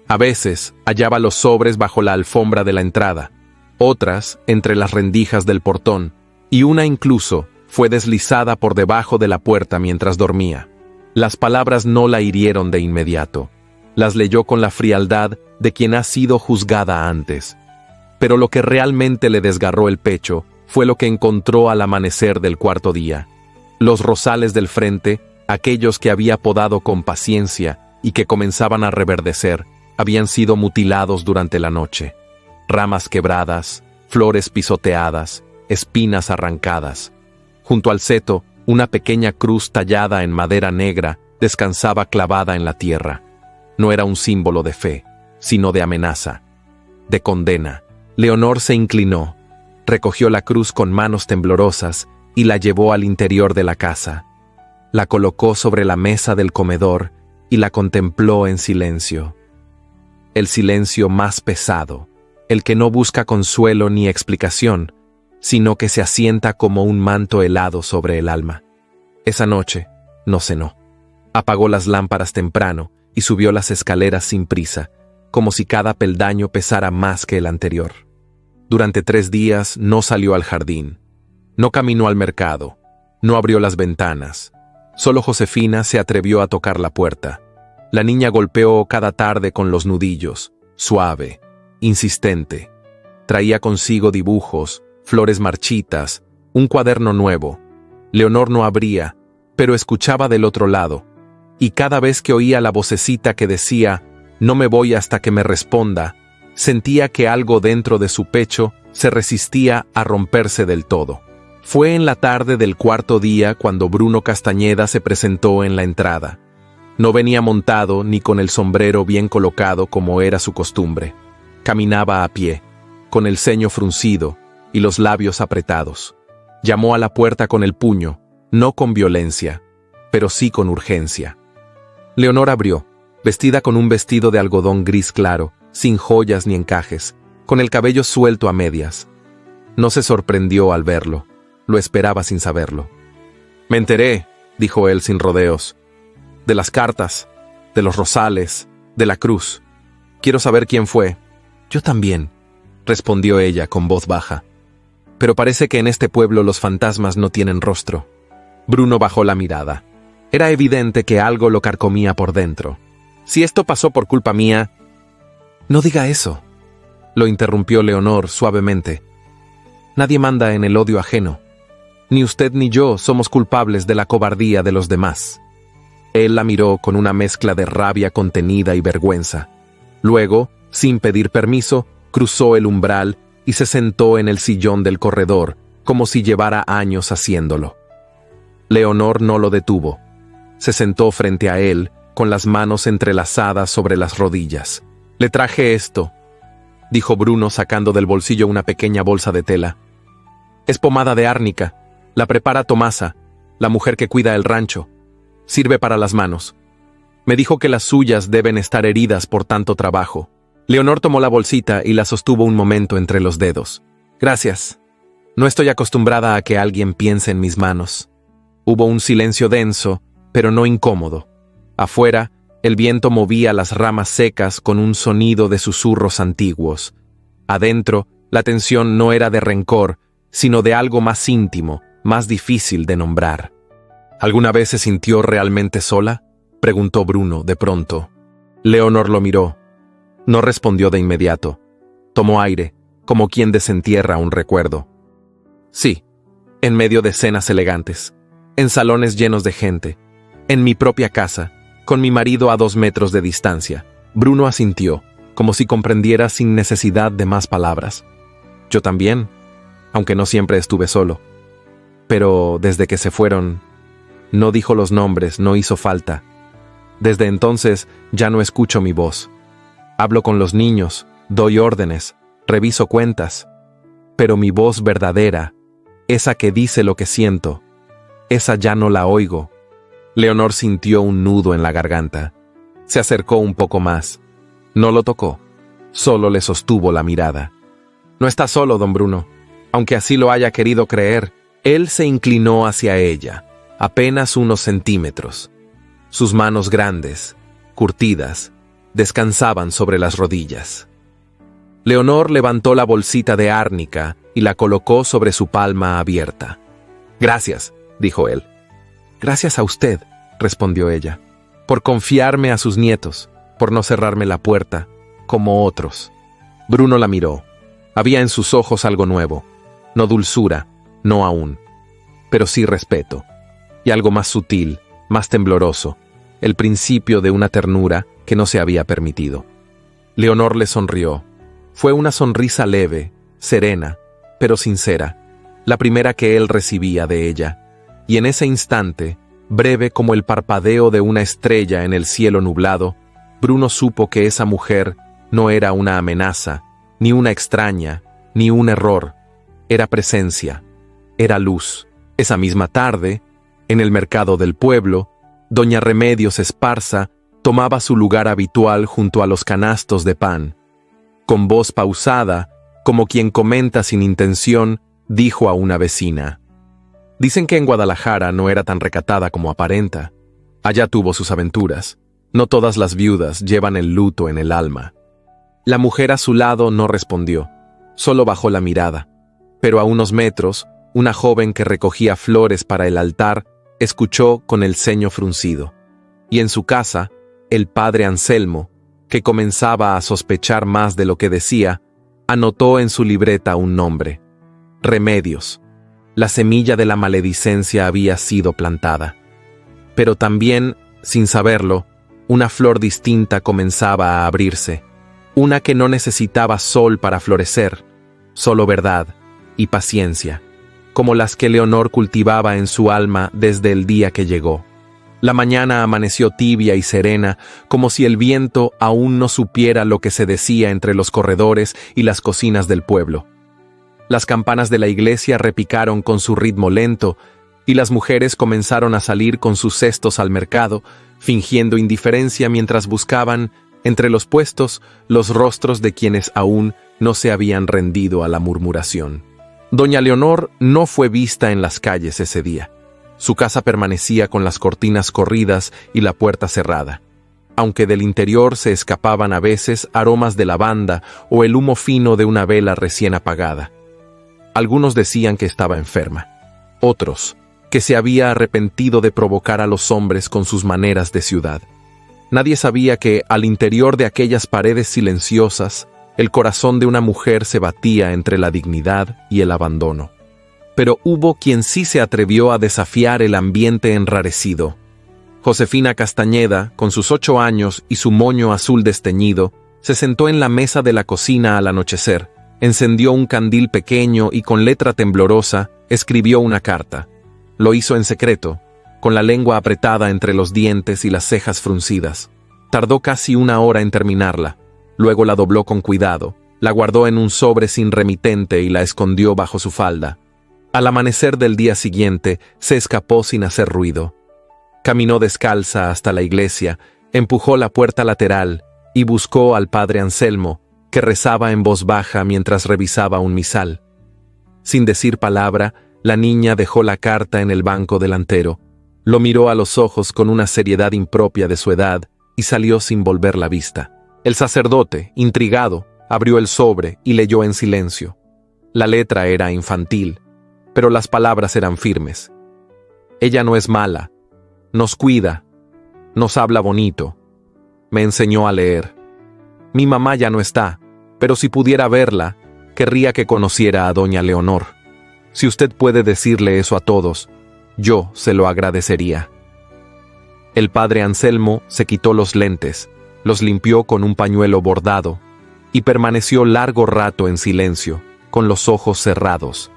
A veces hallaba los sobres bajo la alfombra de la entrada, otras entre las rendijas del portón, y una incluso fue deslizada por debajo de la puerta mientras dormía. Las palabras no la hirieron de inmediato. Las leyó con la frialdad de quien ha sido juzgada antes. Pero lo que realmente le desgarró el pecho fue lo que encontró al amanecer del cuarto día. Los rosales del frente, aquellos que había podado con paciencia y que comenzaban a reverdecer, habían sido mutilados durante la noche. Ramas quebradas, flores pisoteadas, espinas arrancadas. Junto al seto, una pequeña cruz tallada en madera negra descansaba clavada en la tierra. No era un símbolo de fe, sino de amenaza, de condena. Leonor se inclinó, recogió la cruz con manos temblorosas y la llevó al interior de la casa. La colocó sobre la mesa del comedor y la contempló en silencio. El silencio más pesado, el que no busca consuelo ni explicación, sino que se asienta como un manto helado sobre el alma. Esa noche no cenó. Apagó las lámparas temprano y subió las escaleras sin prisa, como si cada peldaño pesara más que el anterior. Durante 3 días no salió al jardín, no caminó al mercado, no abrió las ventanas. Solo Josefina se atrevió a tocar la puerta. La niña golpeó cada tarde con los nudillos, suave, insistente. Traía consigo dibujos, flores marchitas, un cuaderno nuevo. Leonor no abría, pero escuchaba del otro lado, y cada vez que oía la vocecita que decía, «No me voy hasta que me responda», sentía que algo dentro de su pecho se resistía a romperse del todo. Fue en la tarde del cuarto día cuando Bruno Castañeda se presentó en la entrada. No venía montado ni con el sombrero bien colocado como era su costumbre. Caminaba a pie, con el ceño fruncido y los labios apretados. Llamó a la puerta con el puño, no con violencia, pero sí con urgencia. Leonor abrió, vestida con un vestido de algodón gris claro, sin joyas ni encajes, con el cabello suelto a medias. No se sorprendió al verlo, lo esperaba sin saberlo. «Me enteré», dijo él sin rodeos, «de las cartas, de los rosales, de la cruz. Quiero saber quién fue». «Yo también», respondió ella con voz baja. «Pero parece que en este pueblo los fantasmas no tienen rostro». Bruno bajó la mirada. Era evidente que algo lo carcomía por dentro. «Si esto pasó por culpa mía...» «No diga eso», lo interrumpió Leonor suavemente. «Nadie manda en el odio ajeno. Ni usted ni yo somos culpables de la cobardía de los demás». Él la miró con una mezcla de rabia contenida y vergüenza. Luego, sin pedir permiso, cruzó el umbral y se sentó en el sillón del corredor, como si llevara años haciéndolo. Leonor no lo detuvo. Se sentó frente a él, con las manos entrelazadas sobre las rodillas. «Le traje esto», dijo Bruno sacando del bolsillo una pequeña bolsa de tela. «Es pomada de árnica. La prepara Tomasa, la mujer que cuida el rancho. Sirve para las manos. Me dijo que las suyas deben estar heridas por tanto trabajo». Leonor tomó la bolsita y la sostuvo un momento entre los dedos. «Gracias. No estoy acostumbrada a que alguien piense en mis manos». Hubo un silencio denso, pero no incómodo. Afuera, el viento movía las ramas secas con un sonido de susurros antiguos. Adentro, la tensión no era de rencor, sino de algo más íntimo, más difícil de nombrar. «¿Alguna vez se sintió realmente sola?», preguntó Bruno de pronto. Leonor lo miró. No respondió de inmediato. Tomó aire, como quien desentierra un recuerdo. «Sí, en medio de cenas elegantes, en salones llenos de gente, en mi propia casa, con mi marido a 2 metros de distancia». Bruno asintió, como si comprendiera sin necesidad de más palabras. «Yo también, aunque no siempre estuve solo. Pero desde que se fueron...» No dijo los nombres, no hizo falta. «Desde entonces ya no escucho mi voz. Hablo con los niños, doy órdenes, reviso cuentas. Pero mi voz verdadera, esa que dice lo que siento, esa ya no la oigo». Leonor sintió un nudo en la garganta. Se acercó un poco más. No lo tocó, solo le sostuvo la mirada. No está solo, don Bruno. Aunque así lo haya querido creer, él se inclinó hacia ella, apenas unos centímetros. Sus manos grandes, curtidas, descansaban sobre las rodillas. Leonor levantó la bolsita de árnica y la colocó sobre su palma abierta. «Gracias», dijo él. «Gracias a usted», respondió ella, «por confiarme a sus nietos, por no cerrarme la puerta, como otros». Bruno la miró. Había en sus ojos algo nuevo, no dulzura, no aún, pero sí respeto, y algo más sutil, más tembloroso, el principio de una ternura que no se había permitido. Leonor le sonrió. Fue una sonrisa leve, serena, pero sincera, la primera que él recibía de ella, y en ese instante, breve como el parpadeo de una estrella en el cielo nublado, Bruno supo que esa mujer no era una amenaza, ni una extraña, ni un error. Era presencia, era luz. Esa misma tarde, en el mercado del pueblo, doña Remedios Esparza tomaba su lugar habitual junto a los canastos de pan. Con voz pausada, como quien comenta sin intención, dijo a una vecina: «Dicen que en Guadalajara no era tan recatada como aparenta. Allá tuvo sus aventuras. No todas las viudas llevan el luto en el alma». La mujer a su lado no respondió, solo bajó la mirada. Pero a unos metros, una joven que recogía flores para el altar escuchó con el ceño fruncido. Y en su casa, el padre Anselmo, que comenzaba a sospechar más de lo que decía, anotó en su libreta un nombre: Remedios. La semilla de la maledicencia había sido plantada. Pero también, sin saberlo, una flor distinta comenzaba a abrirse, una que no necesitaba sol para florecer, solo verdad y paciencia, como las que Leonor cultivaba en su alma desde el día que llegó. La mañana amaneció tibia y serena, como si el viento aún no supiera lo que se decía entre los corredores y las cocinas del pueblo. Las campanas de la iglesia repicaron con su ritmo lento, y las mujeres comenzaron a salir con sus cestos al mercado, fingiendo indiferencia mientras buscaban, entre los puestos, los rostros de quienes aún no se habían rendido a la murmuración. Doña Leonor no fue vista en las calles ese día. Su casa permanecía con las cortinas corridas y la puerta cerrada, aunque del interior se escapaban a veces aromas de lavanda o el humo fino de una vela recién apagada. Algunos decían que estaba enferma, otros, que se había arrepentido de provocar a los hombres con sus maneras de ciudad. Nadie sabía que, al interior de aquellas paredes silenciosas, el corazón de una mujer se batía entre la dignidad y el abandono. Pero hubo quien sí se atrevió a desafiar el ambiente enrarecido. Josefina Castañeda, con sus 8 años y su moño azul desteñido, se sentó en la mesa de la cocina al anochecer, encendió un candil pequeño y con letra temblorosa escribió una carta. Lo hizo en secreto, con la lengua apretada entre los dientes y las cejas fruncidas. Tardó casi 1 hora en terminarla. Luego la dobló con cuidado, la guardó en un sobre sin remitente y la escondió bajo su falda. Al amanecer del día siguiente, se escapó sin hacer ruido. Caminó descalza hasta la iglesia, empujó la puerta lateral y buscó al padre Anselmo, que rezaba en voz baja mientras revisaba un misal. Sin decir palabra, la niña dejó la carta en el banco delantero, lo miró a los ojos con una seriedad impropia de su edad y salió sin volver la vista. El sacerdote, intrigado, abrió el sobre y leyó en silencio. La letra era infantil, pero las palabras eran firmes. Ella no es mala, nos cuida, nos habla bonito, me enseñó a leer. Mi mamá ya no está, pero si pudiera verla, querría que conociera a doña Leonor. Si usted puede decirle eso a todos, yo se lo agradecería. El padre Anselmo se quitó los lentes, los limpió con un pañuelo bordado y permaneció largo rato en silencio, con los ojos cerrados.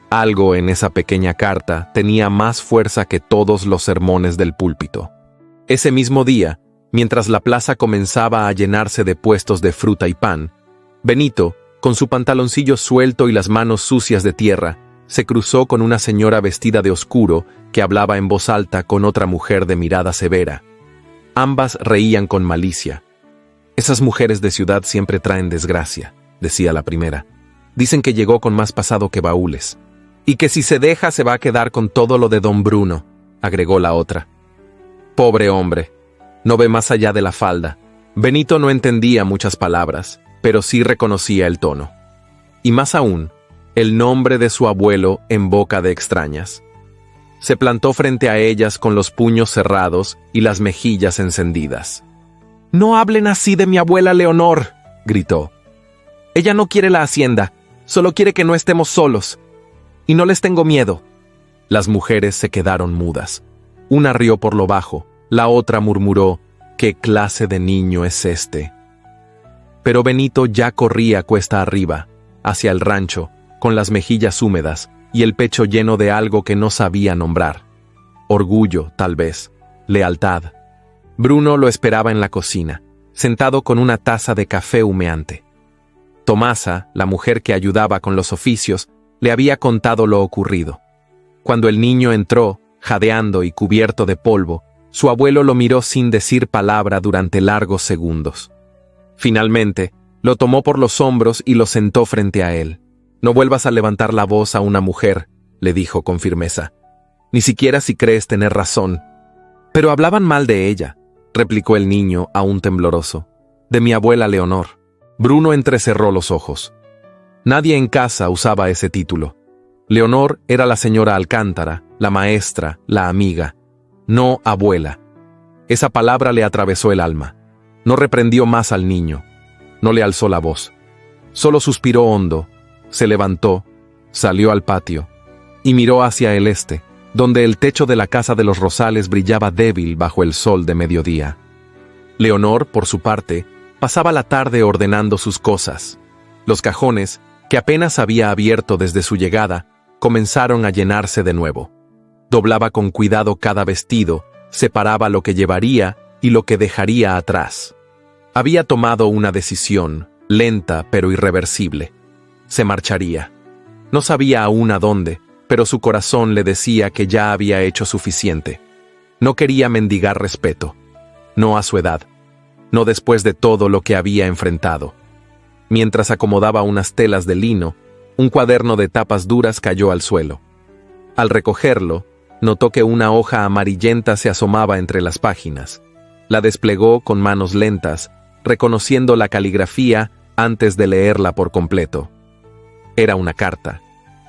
Algo en esa pequeña carta tenía más fuerza que todos los sermones del púlpito. Ese mismo día, mientras la plaza comenzaba a llenarse de puestos de fruta y pan, Benito, con su pantaloncillo suelto y las manos sucias de tierra, se cruzó con una señora vestida de oscuro que hablaba en voz alta con otra mujer de mirada severa. Ambas reían con malicia. «Esas mujeres de ciudad siempre traen desgracia», decía la primera. Dicen que llegó con más pasado que baúles. Y que si se deja se va a quedar con todo lo de don Bruno, agregó la otra. Pobre hombre, no ve más allá de la falda. Benito no entendía muchas palabras, pero sí reconocía el tono. Y más aún, el nombre de su abuelo en boca de extrañas. Se plantó frente a ellas con los puños cerrados y las mejillas encendidas. «No hablen así de mi abuela Leonor», gritó. «Ella no quiere la hacienda, solo quiere que no estemos solos. Y no les tengo miedo». Las mujeres se quedaron mudas. Una rió por lo bajo, la otra murmuró: «¿Qué clase de niño es este?». Pero Benito ya corría cuesta arriba, hacia el rancho, con las mejillas húmedas y el pecho lleno de algo que no sabía nombrar. Orgullo, tal vez. Lealtad. Bruno lo esperaba en la cocina, sentado con una taza de café humeante. Tomasa, la mujer que ayudaba con los oficios, le había contado lo ocurrido. Cuando el niño entró, jadeando y cubierto de polvo, su abuelo lo miró sin decir palabra durante largos segundos. Finalmente, lo tomó por los hombros y lo sentó frente a él. «No vuelvas a levantar la voz a una mujer», le dijo con firmeza. «Ni siquiera si crees tener razón». «Pero hablaban mal de ella», replicó el niño, aún tembloroso. «De mi abuela Leonor». Bruno entrecerró los ojos. Nadie en casa usaba ese título. Leonor era la señora Alcántara, la maestra, la amiga, no abuela. Esa palabra le atravesó el alma. No reprendió más al niño. No le alzó la voz. Solo suspiró hondo, se levantó, salió al patio y miró hacia el este, donde el techo de la casa de los Rosales brillaba débil bajo el sol de mediodía. Leonor, por su parte, pasaba la tarde ordenando sus cosas. Los cajones, que apenas había abierto desde su llegada, comenzaron a llenarse de nuevo. Doblaba con cuidado cada vestido, separaba lo que llevaría y lo que dejaría atrás. Había tomado una decisión, lenta pero irreversible. Se marcharía. No sabía aún a dónde, pero su corazón le decía que ya había hecho suficiente. No quería mendigar respeto. No a su edad. No después de todo lo que había enfrentado. Mientras acomodaba unas telas de lino, un cuaderno de tapas duras cayó al suelo. Al recogerlo, notó que una hoja amarillenta se asomaba entre las páginas. La desplegó con manos lentas, reconociendo la caligrafía antes de leerla por completo. Era una carta,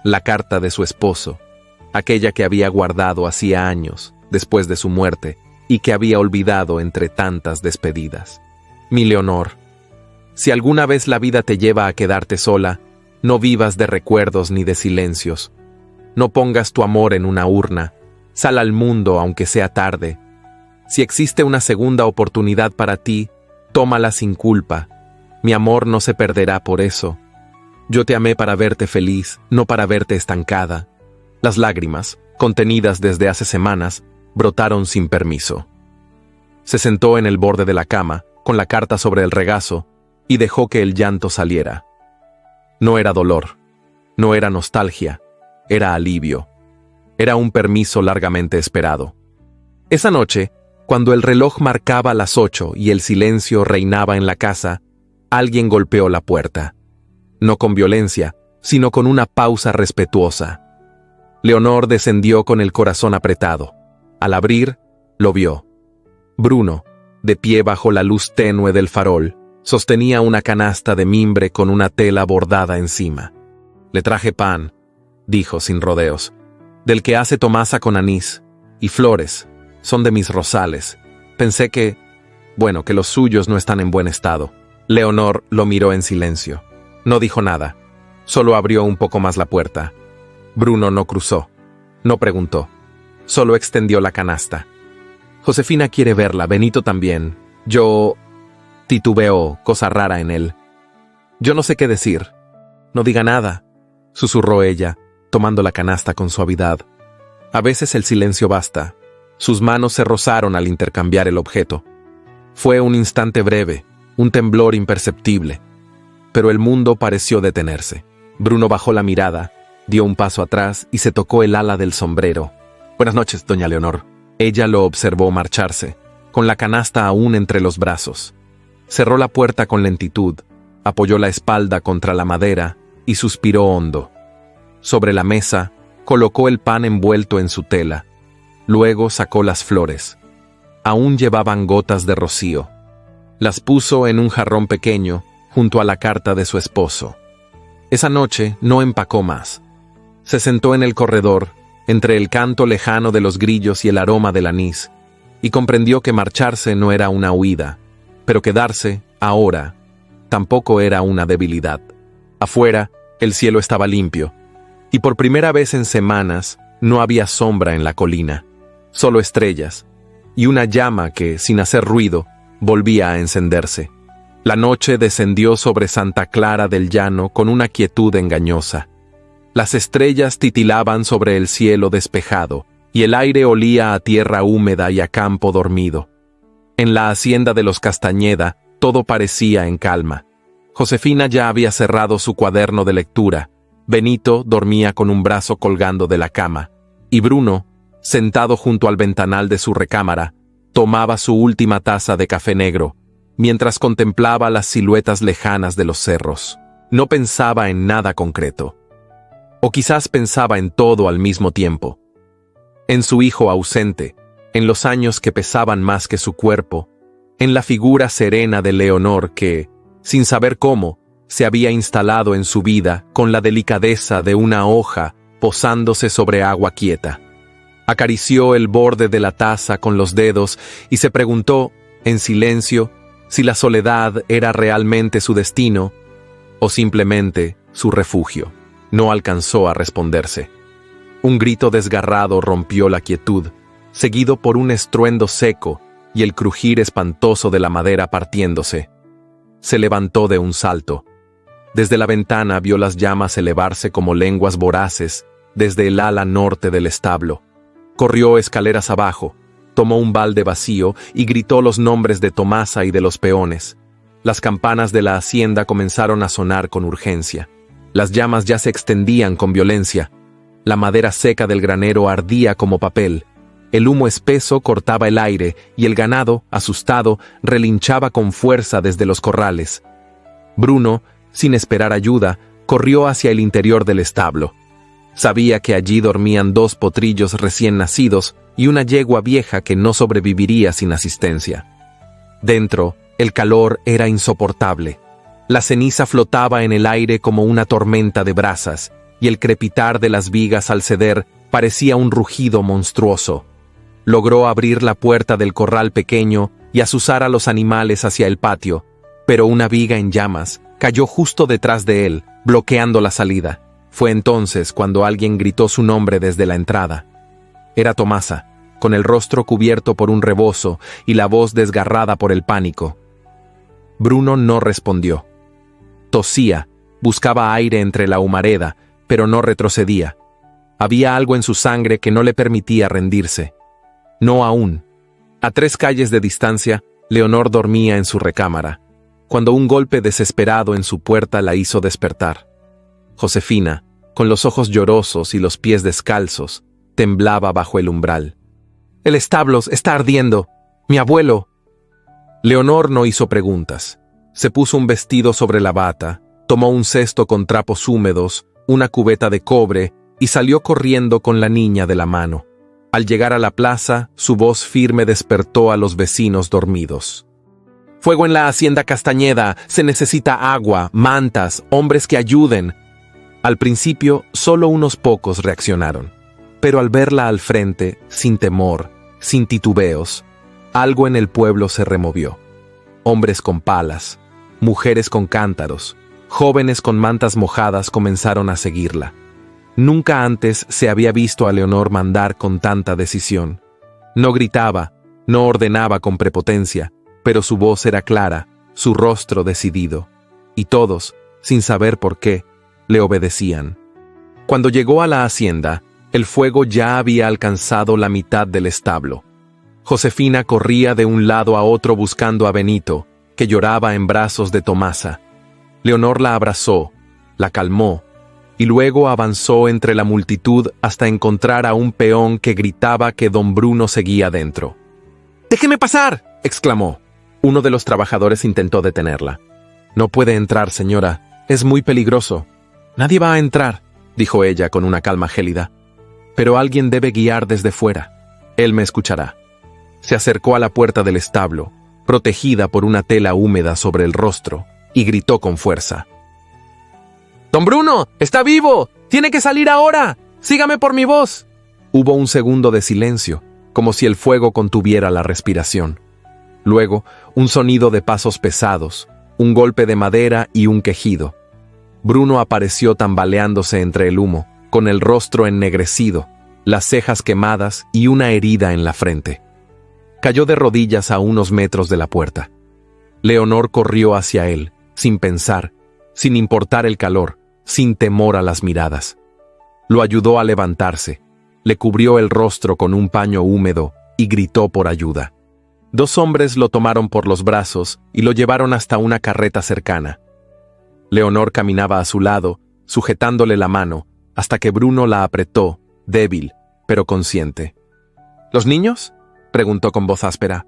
la carta de su esposo, aquella que había guardado hacía años, después de su muerte, y que había olvidado entre tantas despedidas. Mi Leonor, si alguna vez la vida te lleva a quedarte sola, no vivas de recuerdos ni de silencios. No pongas tu amor en una urna, sal al mundo aunque sea tarde. Si existe una segunda oportunidad para ti, tómala sin culpa. Mi amor no se perderá por eso. Yo te amé para verte feliz, no para verte estancada. Las lágrimas, contenidas desde hace semanas, brotaron sin permiso. Se sentó en el borde de la cama, con la carta sobre el regazo, y dejó que el llanto saliera. No era dolor, no era nostalgia, era alivio. Era un permiso largamente esperado. Esa noche, cuando el reloj marcaba las 8 y el silencio reinaba en la casa, alguien golpeó la puerta. No con violencia, sino con una pausa respetuosa. Leonor descendió con el corazón apretado. Al abrir, lo vio. Bruno, de pie bajo la luz tenue del farol, sostenía una canasta de mimbre con una tela bordada encima. «Le traje pan», dijo sin rodeos, «del que hace Tomasa con anís, y flores, son de mis rosales. Pensé que, que los suyos no están en buen estado». Leonor lo miró en silencio. No dijo nada, solo abrió un poco más la puerta. Bruno no cruzó, no preguntó, solo extendió la canasta. «Josefina quiere verla, Benito también. Yo...» titubeó, cosa rara en él. «Yo no sé qué decir». «No diga nada», susurró ella, tomando la canasta con suavidad. A veces el silencio basta. Sus manos se rozaron al intercambiar el objeto. Fue un instante breve, un temblor imperceptible. Pero el mundo pareció detenerse. Bruno bajó la mirada, dio un paso atrás y se tocó el ala del sombrero. «Buenas noches, doña Leonor». Ella lo observó marcharse, con la canasta aún entre los brazos. Cerró la puerta con lentitud, apoyó la espalda contra la madera y suspiró hondo. Sobre la mesa, colocó el pan envuelto en su tela. Luego sacó las flores. Aún llevaban gotas de rocío. Las puso en un jarrón pequeño, junto a la carta de su esposo. Esa noche no empacó más. Se sentó en el corredor, entre el canto lejano de los grillos y el aroma del anís, y comprendió que marcharse no era una huida, pero quedarse, ahora, tampoco era una debilidad. Afuera, el cielo estaba limpio, y por primera vez en semanas no había sombra en la colina, solo estrellas, y una llama que, sin hacer ruido, volvía a encenderse. La noche descendió sobre Santa Clara del Llano con una quietud engañosa. Las estrellas titilaban sobre el cielo despejado, y el aire olía a tierra húmeda y a campo dormido. En la hacienda de los Castañeda todo parecía en calma. Josefina ya había cerrado su cuaderno de lectura, Benito dormía con un brazo colgando de la cama, y Bruno, sentado junto al ventanal de su recámara, tomaba su última taza de café negro, mientras contemplaba las siluetas lejanas de los cerros. No pensaba en nada concreto. O quizás pensaba en todo al mismo tiempo. En su hijo ausente, en los años que pesaban más que su cuerpo, en la figura serena de Leonor que, sin saber cómo, se había instalado en su vida con la delicadeza de una hoja posándose sobre agua quieta. Acarició el borde de la taza con los dedos y se preguntó, en silencio, si la soledad era realmente su destino o simplemente su refugio. No alcanzó a responderse. Un grito desgarrado rompió la quietud, seguido por un estruendo seco y el crujir espantoso de la madera partiéndose. Se levantó de un salto. Desde la ventana vio las llamas elevarse como lenguas voraces desde el ala norte del establo. Corrió escaleras abajo, tomó un balde vacío y gritó los nombres de Tomasa y de los peones. Las campanas de la hacienda comenzaron a sonar con urgencia. Las llamas ya se extendían con violencia. La madera seca del granero ardía como papel. El humo espeso cortaba el aire y el ganado, asustado, relinchaba con fuerza desde los corrales. Bruno, sin esperar ayuda, corrió hacia el interior del establo. Sabía que allí dormían 2 potrillos recién nacidos y una yegua vieja que no sobreviviría sin asistencia. Dentro, el calor era insoportable. La ceniza flotaba en el aire como una tormenta de brasas, y el crepitar de las vigas al ceder parecía un rugido monstruoso. Logró abrir la puerta del corral pequeño y azuzar a los animales hacia el patio, pero una viga en llamas cayó justo detrás de él, bloqueando la salida. Fue entonces cuando alguien gritó su nombre desde la entrada. Era Tomasa, con el rostro cubierto por un rebozo y la voz desgarrada por el pánico. Bruno no respondió. Tosía, buscaba aire entre la humareda, pero no retrocedía. Había algo en su sangre que no le permitía rendirse. No aún. A 3 calles de distancia, Leonor dormía en su recámara, cuando un golpe desesperado en su puerta la hizo despertar. Josefina, con los ojos llorosos y los pies descalzos, temblaba bajo el umbral. «El establo está ardiendo. Mi abuelo». Leonor no hizo preguntas. Se puso un vestido sobre la bata, tomó un cesto con trapos húmedos, una cubeta de cobre y salió corriendo con la niña de la mano. Al llegar a la plaza, su voz firme despertó a los vecinos dormidos. «Fuego en la hacienda Castañeda, se necesita agua, mantas, hombres que ayuden». Al principio, solo unos pocos reaccionaron, pero al verla al frente, sin temor, sin titubeos, algo en el pueblo se removió. Hombres con palas, mujeres con cántaros, jóvenes con mantas mojadas comenzaron a seguirla. Nunca antes se había visto a Leonor mandar con tanta decisión. No gritaba, no ordenaba con prepotencia, pero su voz era clara, su rostro decidido. Y todos, sin saber por qué, le obedecían. Cuando llegó a la hacienda, el fuego ya había alcanzado la mitad del establo. Josefina corría de un lado a otro buscando a Benito, que lloraba en brazos de Tomasa. Leonor la abrazó, la calmó, y luego avanzó entre la multitud hasta encontrar a un peón que gritaba que don Bruno seguía dentro. «¡Déjeme pasar!», exclamó. Uno de los trabajadores intentó detenerla. «No puede entrar, señora. Es muy peligroso». Nadie va a entrar, dijo ella con una calma gélida. Pero alguien debe guiar desde fuera. Él me escuchará. Se acercó a la puerta del establo, protegida por una tela húmeda sobre el rostro, y gritó con fuerza. «¡Don Bruno! ¡Está vivo! ¡Tiene que salir ahora! ¡Sígame por mi voz!». Hubo un segundo de silencio, como si el fuego contuviera la respiración. Luego, un sonido de pasos pesados, un golpe de madera y un quejido. Bruno apareció tambaleándose entre el humo, con el rostro ennegrecido, las cejas quemadas y una herida en la frente. Cayó de rodillas a unos metros de la puerta. Leonor corrió hacia él, sin pensar, sin importar el calor, sin temor a las miradas. Lo ayudó a levantarse, le cubrió el rostro con un paño húmedo y gritó por ayuda. 2 hombres lo tomaron por los brazos y lo llevaron hasta una carreta cercana. Leonor caminaba a su lado, sujetándole la mano, hasta que Bruno la apretó, débil, pero consciente. «¿Los niños?», preguntó con voz áspera.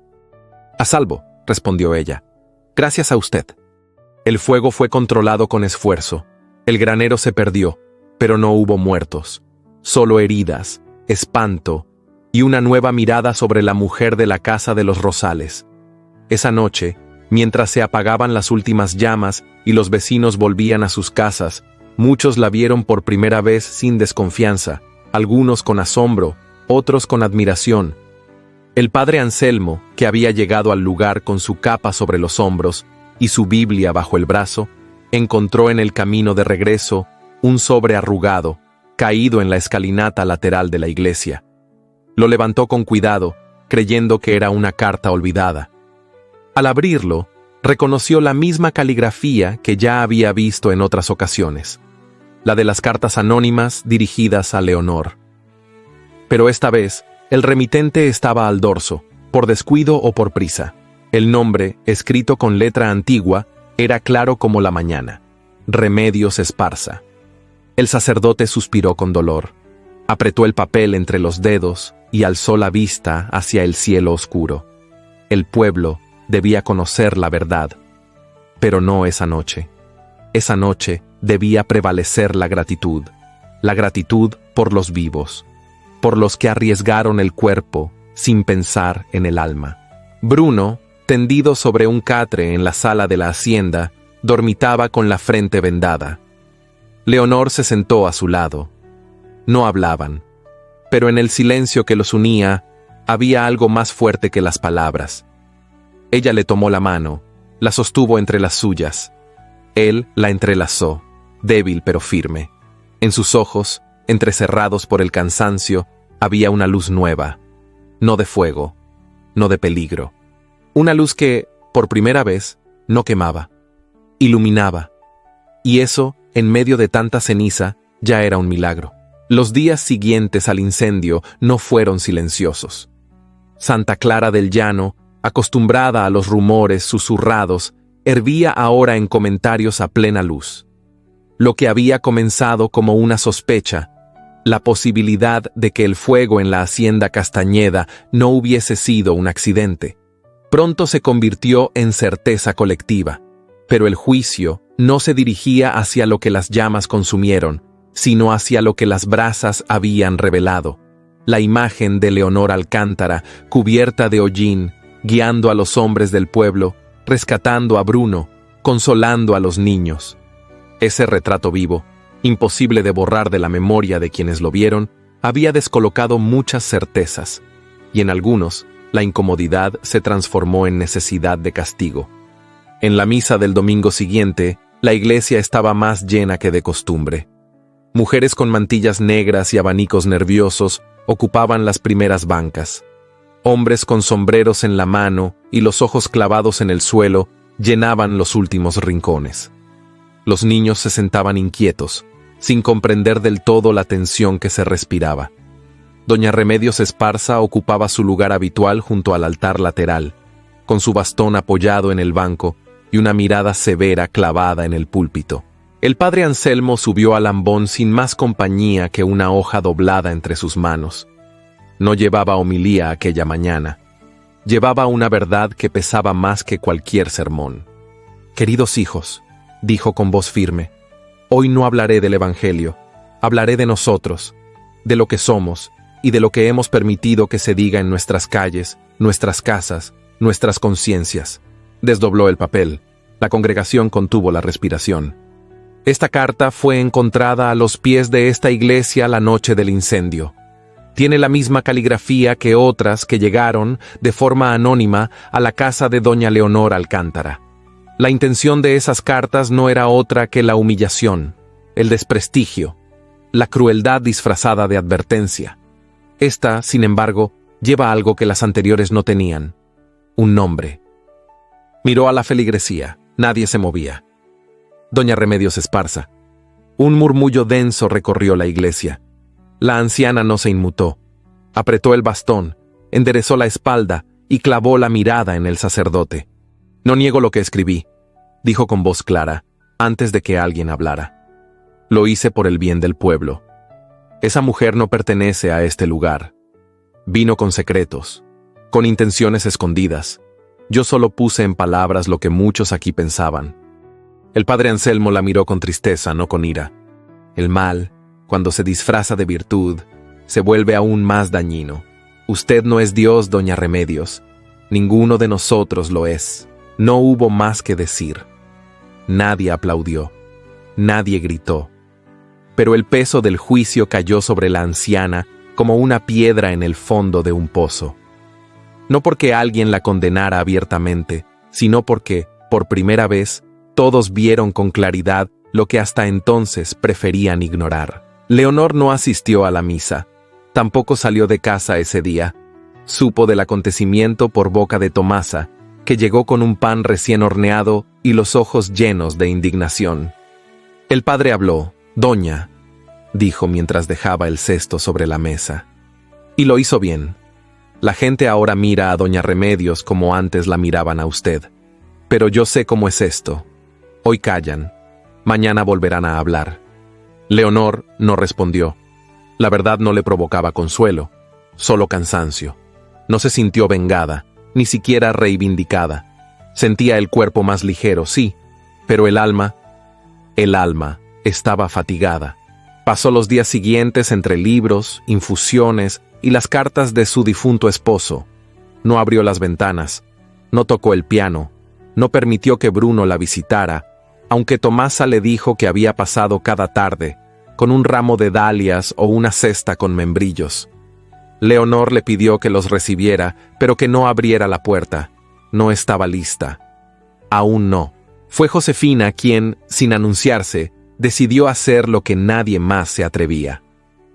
«A salvo», respondió ella. «Gracias a usted». El fuego fue controlado con esfuerzo. El granero se perdió, pero no hubo muertos. Solo heridas, espanto y una nueva mirada sobre la mujer de la casa de los Rosales. Esa noche, mientras se apagaban las últimas llamas y los vecinos volvían a sus casas, muchos la vieron por primera vez sin desconfianza, algunos con asombro, otros con admiración. El padre Anselmo, que había llegado al lugar con su capa sobre los hombros y su Biblia bajo el brazo, encontró en el camino de regreso un sobre arrugado, caído en la escalinata lateral de la iglesia. Lo levantó con cuidado, creyendo que era una carta olvidada. Al abrirlo, reconoció la misma caligrafía que ya había visto en otras ocasiones, la de las cartas anónimas dirigidas a Leonor. Pero esta vez, el remitente estaba al dorso, por descuido o por prisa. El nombre, escrito con letra antigua, era claro como la mañana: Remedios Esparza. El sacerdote suspiró con dolor, apretó el papel entre los dedos y alzó la vista hacia el cielo oscuro. El pueblo debía conocer la verdad, pero no esa noche. Esa noche debía prevalecer la gratitud por los vivos, por los que arriesgaron el cuerpo sin pensar en el alma. Bruno, tendido sobre un catre en la sala de la hacienda, dormitaba con la frente vendada. Leonor se sentó a su lado. No hablaban, pero en el silencio que los unía había algo más fuerte que las palabras. Ella le tomó la mano, la sostuvo entre las suyas. Él la entrelazó, débil pero firme. En sus ojos, entrecerrados por el cansancio, había una luz nueva, no de fuego, no de peligro. Una luz que, por primera vez, no quemaba, iluminaba. Y eso, en medio de tanta ceniza, ya era un milagro. Los días siguientes al incendio no fueron silenciosos. Santa Clara del Llano, acostumbrada a los rumores susurrados, hervía ahora en comentarios a plena luz. Lo que había comenzado como una sospecha, la posibilidad de que el fuego en la hacienda Castañeda no hubiese sido un accidente, pronto se convirtió en certeza colectiva. Pero el juicio no se dirigía hacia lo que las llamas consumieron, sino hacia lo que las brasas habían revelado: la imagen de Leonor Alcántara, cubierta de hollín, guiando a los hombres del pueblo, rescatando a Bruno, consolando a los niños. Ese retrato vivo, imposible de borrar de la memoria de quienes lo vieron, había descolocado muchas certezas, y en algunos, la incomodidad se transformó en necesidad de castigo. En la misa del domingo siguiente, la iglesia estaba más llena que de costumbre. Mujeres con mantillas negras y abanicos nerviosos ocupaban las primeras bancas. Hombres con sombreros en la mano y los ojos clavados en el suelo llenaban los últimos rincones. Los niños se sentaban inquietos, sin comprender del todo la tensión que se respiraba. Doña Remedios Esparza ocupaba su lugar habitual junto al altar lateral, con su bastón apoyado en el banco y una mirada severa clavada en el púlpito. El padre Anselmo subió al ambón sin más compañía que una hoja doblada entre sus manos. No llevaba homilía aquella mañana. Llevaba una verdad que pesaba más que cualquier sermón. «Queridos hijos», dijo con voz firme, Hoy no hablaré del Evangelio, hablaré de nosotros, de lo que somos y de lo que hemos permitido que se diga en nuestras calles, nuestras casas, nuestras conciencias. Desdobló el papel. La congregación contuvo la respiración. Esta carta fue encontrada a los pies de esta iglesia la noche del incendio. Tiene la misma caligrafía que otras que llegaron de forma anónima a la casa de doña Leonor Alcántara. La intención de esas cartas no era otra que la humillación, el desprestigio, la crueldad disfrazada de advertencia. Esta, sin embargo, lleva algo que las anteriores no tenían: un nombre. Miró a la feligresía. Nadie se movía. Doña Remedios Esparza. Un murmullo denso recorrió la iglesia. La anciana no se inmutó. Apretó el bastón, enderezó la espalda y clavó la mirada en el sacerdote. «No niego lo que escribí», dijo con voz clara, antes de que alguien hablara. «Lo hice por el bien del pueblo. Esa mujer no pertenece a este lugar. Vino con secretos, con intenciones escondidas. Yo solo puse en palabras lo que muchos aquí pensaban». El padre Anselmo la miró con tristeza, no con ira. El mal, cuando se disfraza de virtud, se vuelve aún más dañino. Usted no es Dios, doña Remedios. Ninguno de nosotros lo es. No hubo más que decir. Nadie aplaudió. Nadie gritó. Pero el peso del juicio cayó sobre la anciana como una piedra en el fondo de un pozo. No porque alguien la condenara abiertamente, sino porque, por primera vez, todos vieron con claridad lo que hasta entonces preferían ignorar. Leonor no asistió a la misa. Tampoco salió de casa ese día. Supo del acontecimiento por boca de Tomasa, que llegó con un pan recién horneado y los ojos llenos de indignación. El padre habló. «Doña», dijo mientras dejaba el cesto sobre la mesa. Y lo hizo bien. La gente ahora mira a doña Remedios como antes la miraban a usted. Pero yo sé cómo es esto. Hoy callan. Mañana volverán a hablar. Leonor no respondió. La verdad no le provocaba consuelo, solo cansancio. No se sintió vengada, ni siquiera reivindicada. Sentía el cuerpo más ligero, sí, pero el alma estaba fatigada. Pasó los días siguientes entre libros, infusiones y las cartas de su difunto esposo. No abrió las ventanas, no tocó el piano, no permitió que Bruno la visitara, aunque Tomasa le dijo que había pasado cada tarde, con un ramo de dalias o una cesta con membrillos. Leonor le pidió que los recibiera, pero que no abriera la puerta. No estaba lista. Aún no. Fue Josefina quien, sin anunciarse, decidió hacer lo que nadie más se atrevía.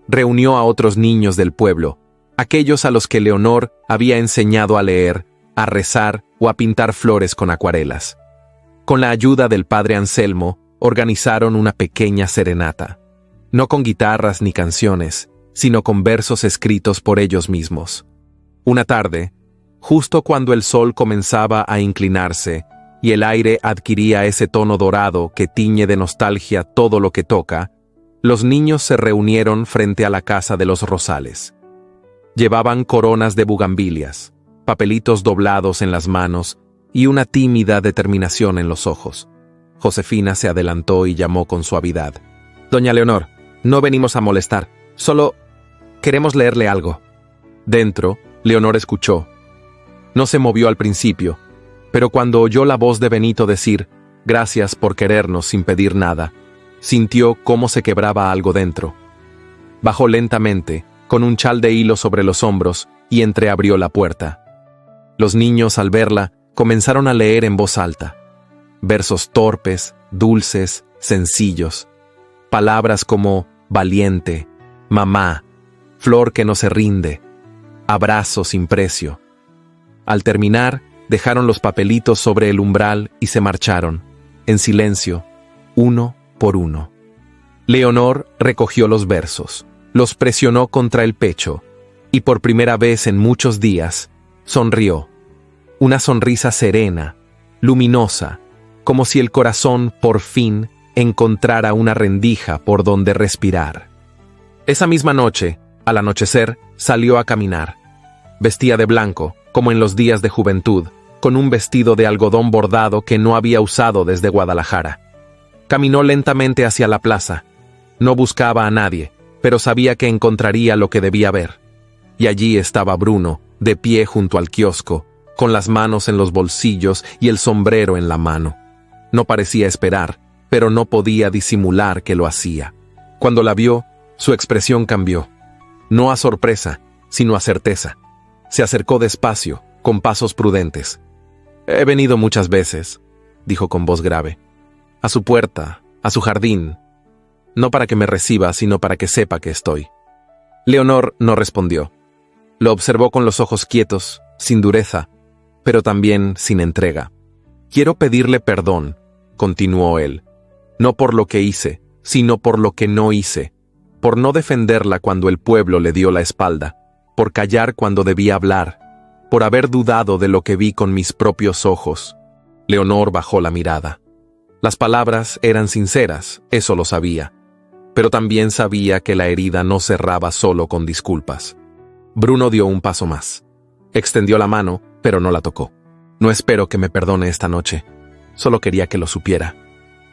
Reunió a otros niños del pueblo, aquellos a los que Leonor había enseñado a leer, a rezar o a pintar flores con acuarelas. Con la ayuda del padre Anselmo, organizaron una pequeña serenata. No con guitarras ni canciones, sino con versos escritos por ellos mismos. Una tarde, justo cuando el sol comenzaba a inclinarse y el aire adquiría ese tono dorado que tiñe de nostalgia todo lo que toca, los niños se reunieron frente a la casa de los Rosales. Llevaban coronas de bugambilias, papelitos doblados en las manos y una tímida determinación en los ojos. Josefina se adelantó y llamó con suavidad. «Doña Leonor, no venimos a molestar, solo queremos leerle algo». Dentro, Leonor escuchó. No se movió al principio, pero cuando oyó la voz de Benito decir «Gracias por querernos sin pedir nada», sintió cómo se quebraba algo dentro. Bajó lentamente, con un chal de hilo sobre los hombros, y entreabrió la puerta. Los niños, al verla, comenzaron a leer en voz alta. Versos torpes, dulces, sencillos. Palabras como valiente, mamá, flor que no se rinde, abrazo sin precio. Al terminar, dejaron los papelitos sobre el umbral y se marcharon, en silencio, uno por uno. Leonor recogió los versos, los presionó contra el pecho, y por primera vez en muchos días, sonrió. Una sonrisa serena, luminosa, como si el corazón, por fin, encontrara una rendija por donde respirar. Esa misma noche, al anochecer, salió a caminar. Vestía de blanco, como en los días de juventud, con un vestido de algodón bordado que no había usado desde Guadalajara. Caminó lentamente hacia la plaza. No buscaba a nadie, pero sabía que encontraría lo que debía ver. Y allí estaba Bruno, de pie junto al kiosco, con las manos en los bolsillos y el sombrero en la mano. No parecía esperar, pero no podía disimular que lo hacía. Cuando la vio, su expresión cambió. No a sorpresa, sino a certeza. Se acercó despacio, con pasos prudentes. «He venido muchas veces», dijo con voz grave. «A su puerta, a su jardín. No para que me reciba, sino para que sepa que estoy». Leonor no respondió. Lo observó con los ojos quietos, sin dureza, pero también sin entrega. «Quiero pedirle perdón», continuó él, «no por lo que hice, sino por lo que no hice, por no defenderla cuando el pueblo le dio la espalda, por callar cuando debía hablar, por haber dudado de lo que vi con mis propios ojos». Leonor bajó la mirada. Las palabras eran sinceras, eso lo sabía, pero también sabía que la herida no cerraba solo con disculpas. Bruno dio un paso más. Extendió la mano, pero no la tocó. «No espero que me perdone esta noche. Solo quería que lo supiera».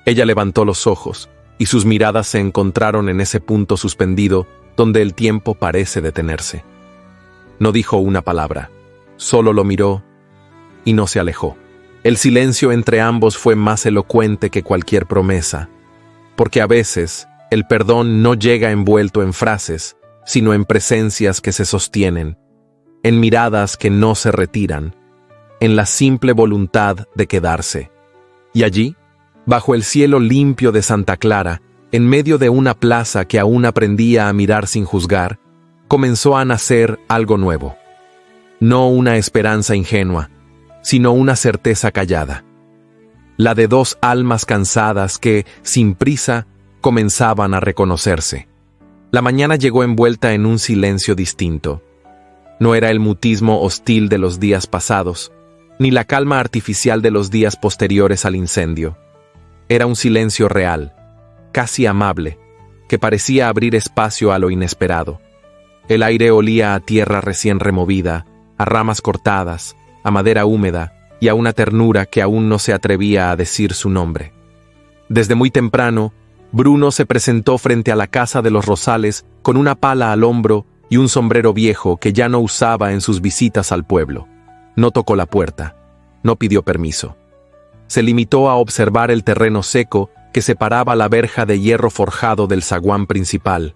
Ella levantó los ojos, y sus miradas se encontraron en ese punto suspendido donde el tiempo parece detenerse. No dijo una palabra, solo lo miró y no se alejó. El silencio entre ambos fue más elocuente que cualquier promesa, porque a veces el perdón no llega envuelto en frases, sino en presencias que se sostienen, en miradas que no se retiran, en la simple voluntad de quedarse. Y allí, bajo el cielo limpio de Santa Clara, en medio de una plaza que aún aprendía a mirar sin juzgar, comenzó a nacer algo nuevo. No una esperanza ingenua, sino una certeza callada. La de dos almas cansadas que, sin prisa, comenzaban a reconocerse. La mañana llegó envuelta en un silencio distinto. No era el mutismo hostil de los días pasados, ni la calma artificial de los días posteriores al incendio. Era un silencio real, casi amable, que parecía abrir espacio a lo inesperado. El aire olía a tierra recién removida, a ramas cortadas, a madera húmeda y a una ternura que aún no se atrevía a decir su nombre. Desde muy temprano, Bruno se presentó frente a la casa de los Rosales con una pala al hombro y un sombrero viejo que ya no usaba en sus visitas al pueblo. No tocó la puerta, no pidió permiso. Se limitó a observar el terreno seco que separaba la verja de hierro forjado del zaguán principal.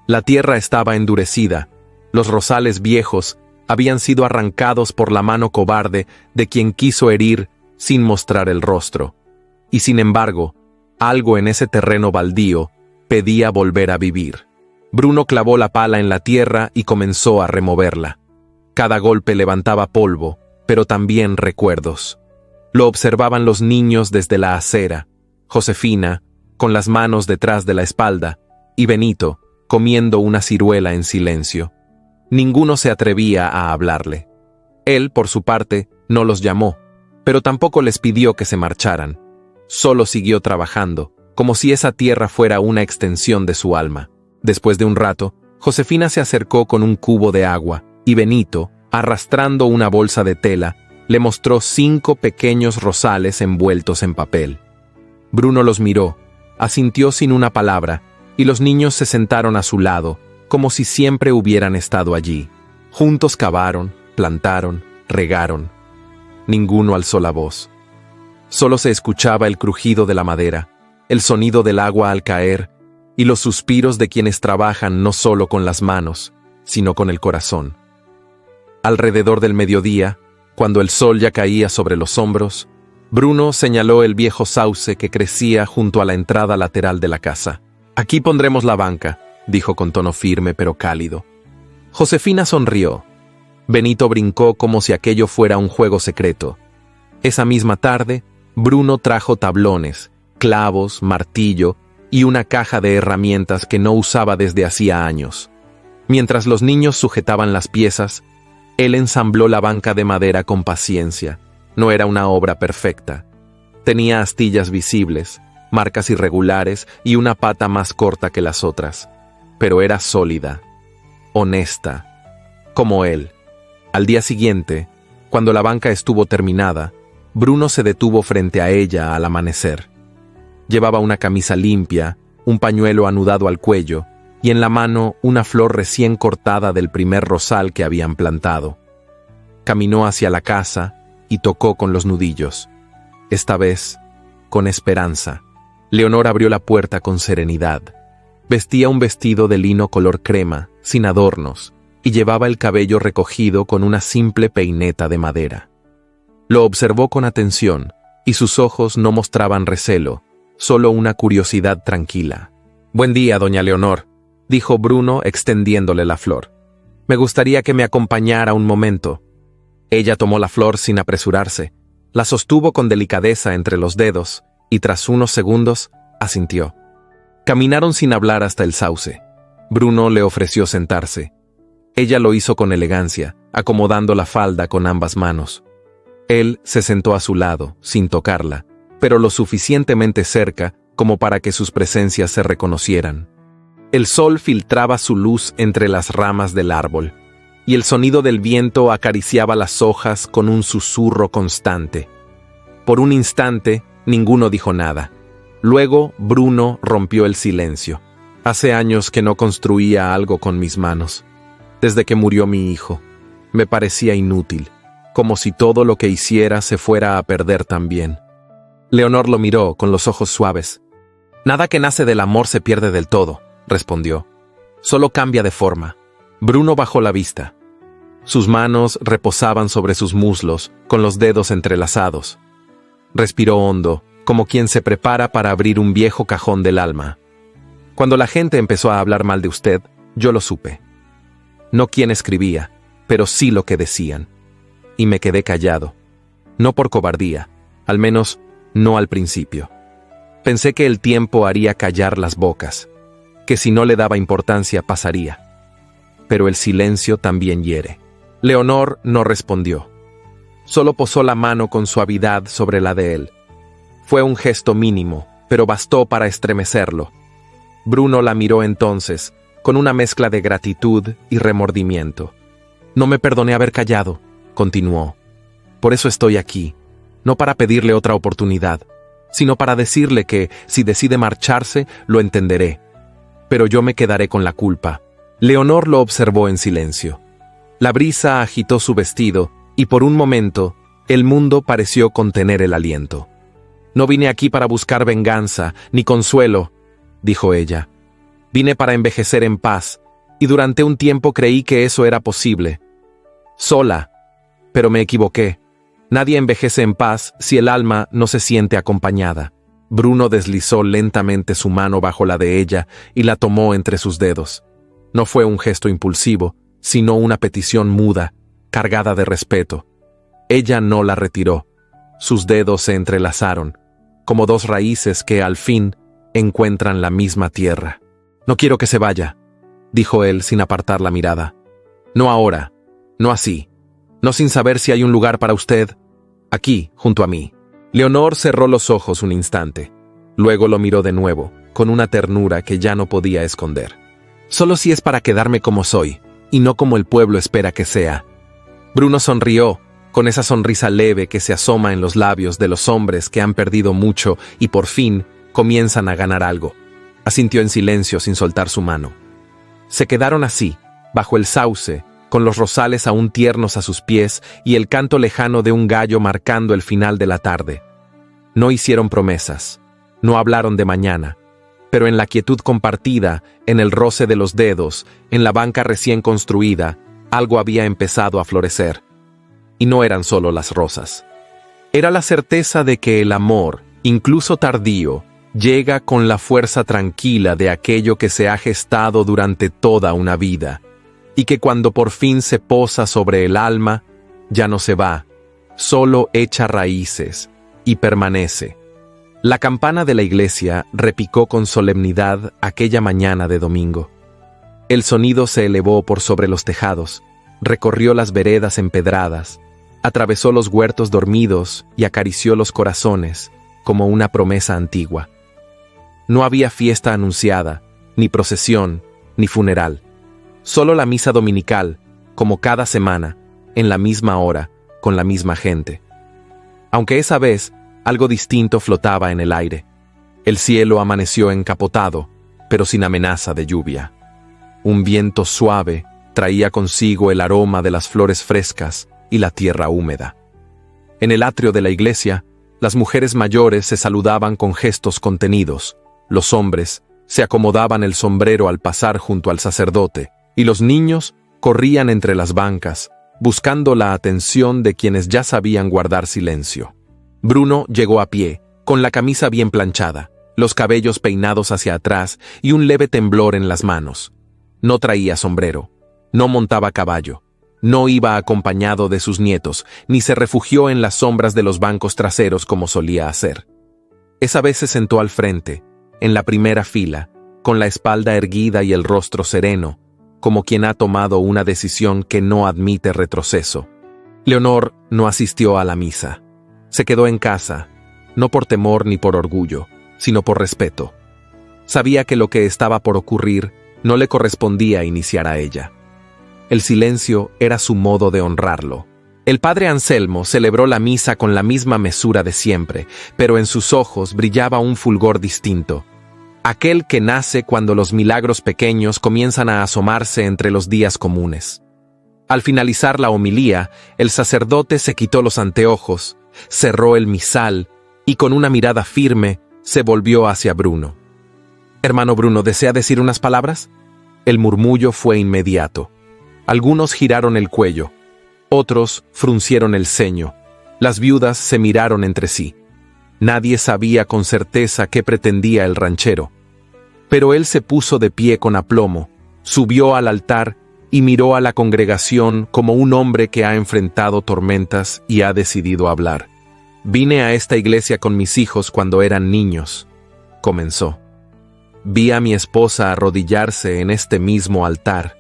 La tierra estaba endurecida, los rosales viejos habían sido arrancados por la mano cobarde de quien quiso herir sin mostrar el rostro. Y sin embargo, algo en ese terreno baldío pedía volver a vivir. Bruno clavó la pala en la tierra y comenzó a removerla. Cada golpe levantaba polvo, pero también recuerdos. Lo observaban los niños desde la acera, Josefina, con las manos detrás de la espalda, y Benito, comiendo una ciruela en silencio. Ninguno se atrevía a hablarle. Él, por su parte, no los llamó, pero tampoco les pidió que se marcharan. Solo siguió trabajando, como si esa tierra fuera una extensión de su alma. Después de un rato, Josefina se acercó con un cubo de agua, y Benito, arrastrando una bolsa de tela, le mostró 5 pequeños rosales envueltos en papel. Bruno los miró, asintió sin una palabra, y los niños se sentaron a su lado, como si siempre hubieran estado allí. Juntos cavaron, plantaron, regaron. Ninguno alzó la voz. Solo se escuchaba el crujido de la madera, el sonido del agua al caer, y los suspiros de quienes trabajan no solo con las manos, sino con el corazón. Alrededor del mediodía, cuando el sol ya caía sobre los hombros, Bruno señaló el viejo sauce que crecía junto a la entrada lateral de la casa. «Aquí pondremos la banca», dijo con tono firme pero cálido. Josefina sonrió. Benito brincó como si aquello fuera un juego secreto. Esa misma tarde, Bruno trajo tablones, clavos, martillo y una caja de herramientas que no usaba desde hacía años. Mientras los niños sujetaban las piezas, él ensambló la banca de madera con paciencia. No era una obra perfecta. Tenía astillas visibles, marcas irregulares y una pata más corta que las otras. Pero era sólida, honesta, como él. Al día siguiente, cuando la banca estuvo terminada, Bruno se detuvo frente a ella al amanecer. Llevaba una camisa limpia, un pañuelo anudado al cuello y en la mano una flor recién cortada del primer rosal que habían plantado. Caminó hacia la casa y tocó con los nudillos. Esta vez, con esperanza. Leonor abrió la puerta con serenidad. Vestía un vestido de lino color crema, sin adornos, y llevaba el cabello recogido con una simple peineta de madera. Lo observó con atención, y sus ojos no mostraban recelo, solo una curiosidad tranquila. «Buen día, doña Leonor», dijo Bruno extendiéndole la flor. «Me gustaría que me acompañara un momento». Ella tomó la flor sin apresurarse, la sostuvo con delicadeza entre los dedos, y tras unos segundos, asintió. Caminaron sin hablar hasta el sauce. Bruno le ofreció sentarse. Ella lo hizo con elegancia, acomodando la falda con ambas manos. Él se sentó a su lado, sin tocarla, pero lo suficientemente cerca como para que sus presencias se reconocieran. El sol filtraba su luz entre las ramas del árbol, y el sonido del viento acariciaba las hojas con un susurro constante. Por un instante, ninguno dijo nada. Luego, Bruno rompió el silencio. «Hace años que no construía algo con mis manos. Desde que murió mi hijo. Me parecía inútil, como si todo lo que hiciera se fuera a perder también». Leonor lo miró con los ojos suaves. «Nada que nace del amor se pierde del todo», respondió. «Solo cambia de forma». Bruno bajó la vista. Sus manos reposaban sobre sus muslos, con los dedos entrelazados. Respiró hondo, como quien se prepara para abrir un viejo cajón del alma. «Cuando la gente empezó a hablar mal de usted, yo lo supe. No quién escribía, pero sí lo que decían. Y me quedé callado. No por cobardía, al menos no al principio. Pensé que el tiempo haría callar las bocas, que si no le daba importancia pasaría. Pero el silencio también hiere». Leonor no respondió. Solo posó la mano con suavidad sobre la de él. Fue un gesto mínimo, pero bastó para estremecerlo. Bruno la miró entonces, con una mezcla de gratitud y remordimiento. «No me perdoné haber callado», continuó. «Por eso estoy aquí, no para pedirle otra oportunidad, sino para decirle que, si decide marcharse, lo entenderé. Pero yo me quedaré con la culpa». Leonor lo observó en silencio. La brisa agitó su vestido, y por un momento, el mundo pareció contener el aliento. «No vine aquí para buscar venganza, ni consuelo», dijo ella. «Vine para envejecer en paz, y durante un tiempo creí que eso era posible. Sola, pero me equivoqué. Nadie envejece en paz si el alma no se siente acompañada». Bruno deslizó lentamente su mano bajo la de ella y la tomó entre sus dedos. No fue un gesto impulsivo, sino una petición muda, cargada de respeto. Ella no la retiró. Sus dedos se entrelazaron, como dos raíces que, al fin, encuentran la misma tierra. «No quiero que se vaya», dijo él sin apartar la mirada. «No ahora, no así, no sin saber si hay un lugar para usted, aquí, junto a mí». Leonor cerró los ojos un instante. Luego lo miró de nuevo, con una ternura que ya no podía esconder. «Solo si es para quedarme como soy, y no como el pueblo espera que sea». Bruno sonrió, con esa sonrisa leve que se asoma en los labios de los hombres que han perdido mucho y por fin comienzan a ganar algo. Asintió en silencio sin soltar su mano. Se quedaron así, bajo el sauce, con los rosales aún tiernos a sus pies y el canto lejano de un gallo marcando el final de la tarde. No hicieron promesas, no hablaron de mañana, pero en la quietud compartida, en el roce de los dedos, en la banca recién construida, algo había empezado a florecer. Y no eran solo las rosas. Era la certeza de que el amor, incluso tardío, llega con la fuerza tranquila de aquello que se ha gestado durante toda una vida, y que cuando por fin se posa sobre el alma, ya no se va, solo echa raíces y permanece. La campana de la iglesia repicó con solemnidad aquella mañana de domingo. El sonido se elevó por sobre los tejados, recorrió las veredas empedradas, atravesó los huertos dormidos y acarició los corazones como una promesa antigua. No había fiesta anunciada, ni procesión, ni funeral. Solo la misa dominical, como cada semana, en la misma hora, con la misma gente. Aunque esa vez, algo distinto flotaba en el aire. El cielo amaneció encapotado, pero sin amenaza de lluvia. Un viento suave traía consigo el aroma de las flores frescas y la tierra húmeda. En el atrio de la iglesia, las mujeres mayores se saludaban con gestos contenidos, los hombres se acomodaban el sombrero al pasar junto al sacerdote, y los niños corrían entre las bancas, buscando la atención de quienes ya sabían guardar silencio. Bruno llegó a pie, con la camisa bien planchada, los cabellos peinados hacia atrás y un leve temblor en las manos. No traía sombrero, no montaba caballo, no iba acompañado de sus nietos, ni se refugió en las sombras de los bancos traseros como solía hacer. Esa vez se sentó al frente, en la primera fila, con la espalda erguida y el rostro sereno, como quien ha tomado una decisión que no admite retroceso. Leonor no asistió a la misa. Se quedó en casa, no por temor ni por orgullo, sino por respeto. Sabía que lo que estaba por ocurrir no le correspondía iniciar a ella. El silencio era su modo de honrarlo. El padre Anselmo celebró la misa con la misma mesura de siempre, pero en sus ojos brillaba un fulgor distinto. Aquel que nace cuando los milagros pequeños comienzan a asomarse entre los días comunes. Al finalizar la homilía, el sacerdote se quitó los anteojos, cerró el misal y con una mirada firme se volvió hacia Bruno. «Hermano Bruno, ¿desea decir unas palabras?». El murmullo fue inmediato. Algunos giraron el cuello, otros fruncieron el ceño. Las viudas se miraron entre sí. Nadie sabía con certeza qué pretendía el ranchero. Pero él se puso de pie con aplomo, subió al altar y miró a la congregación como un hombre que ha enfrentado tormentas y ha decidido hablar. «Vine a esta iglesia con mis hijos cuando eran niños», comenzó. «Vi a mi esposa arrodillarse en este mismo altar,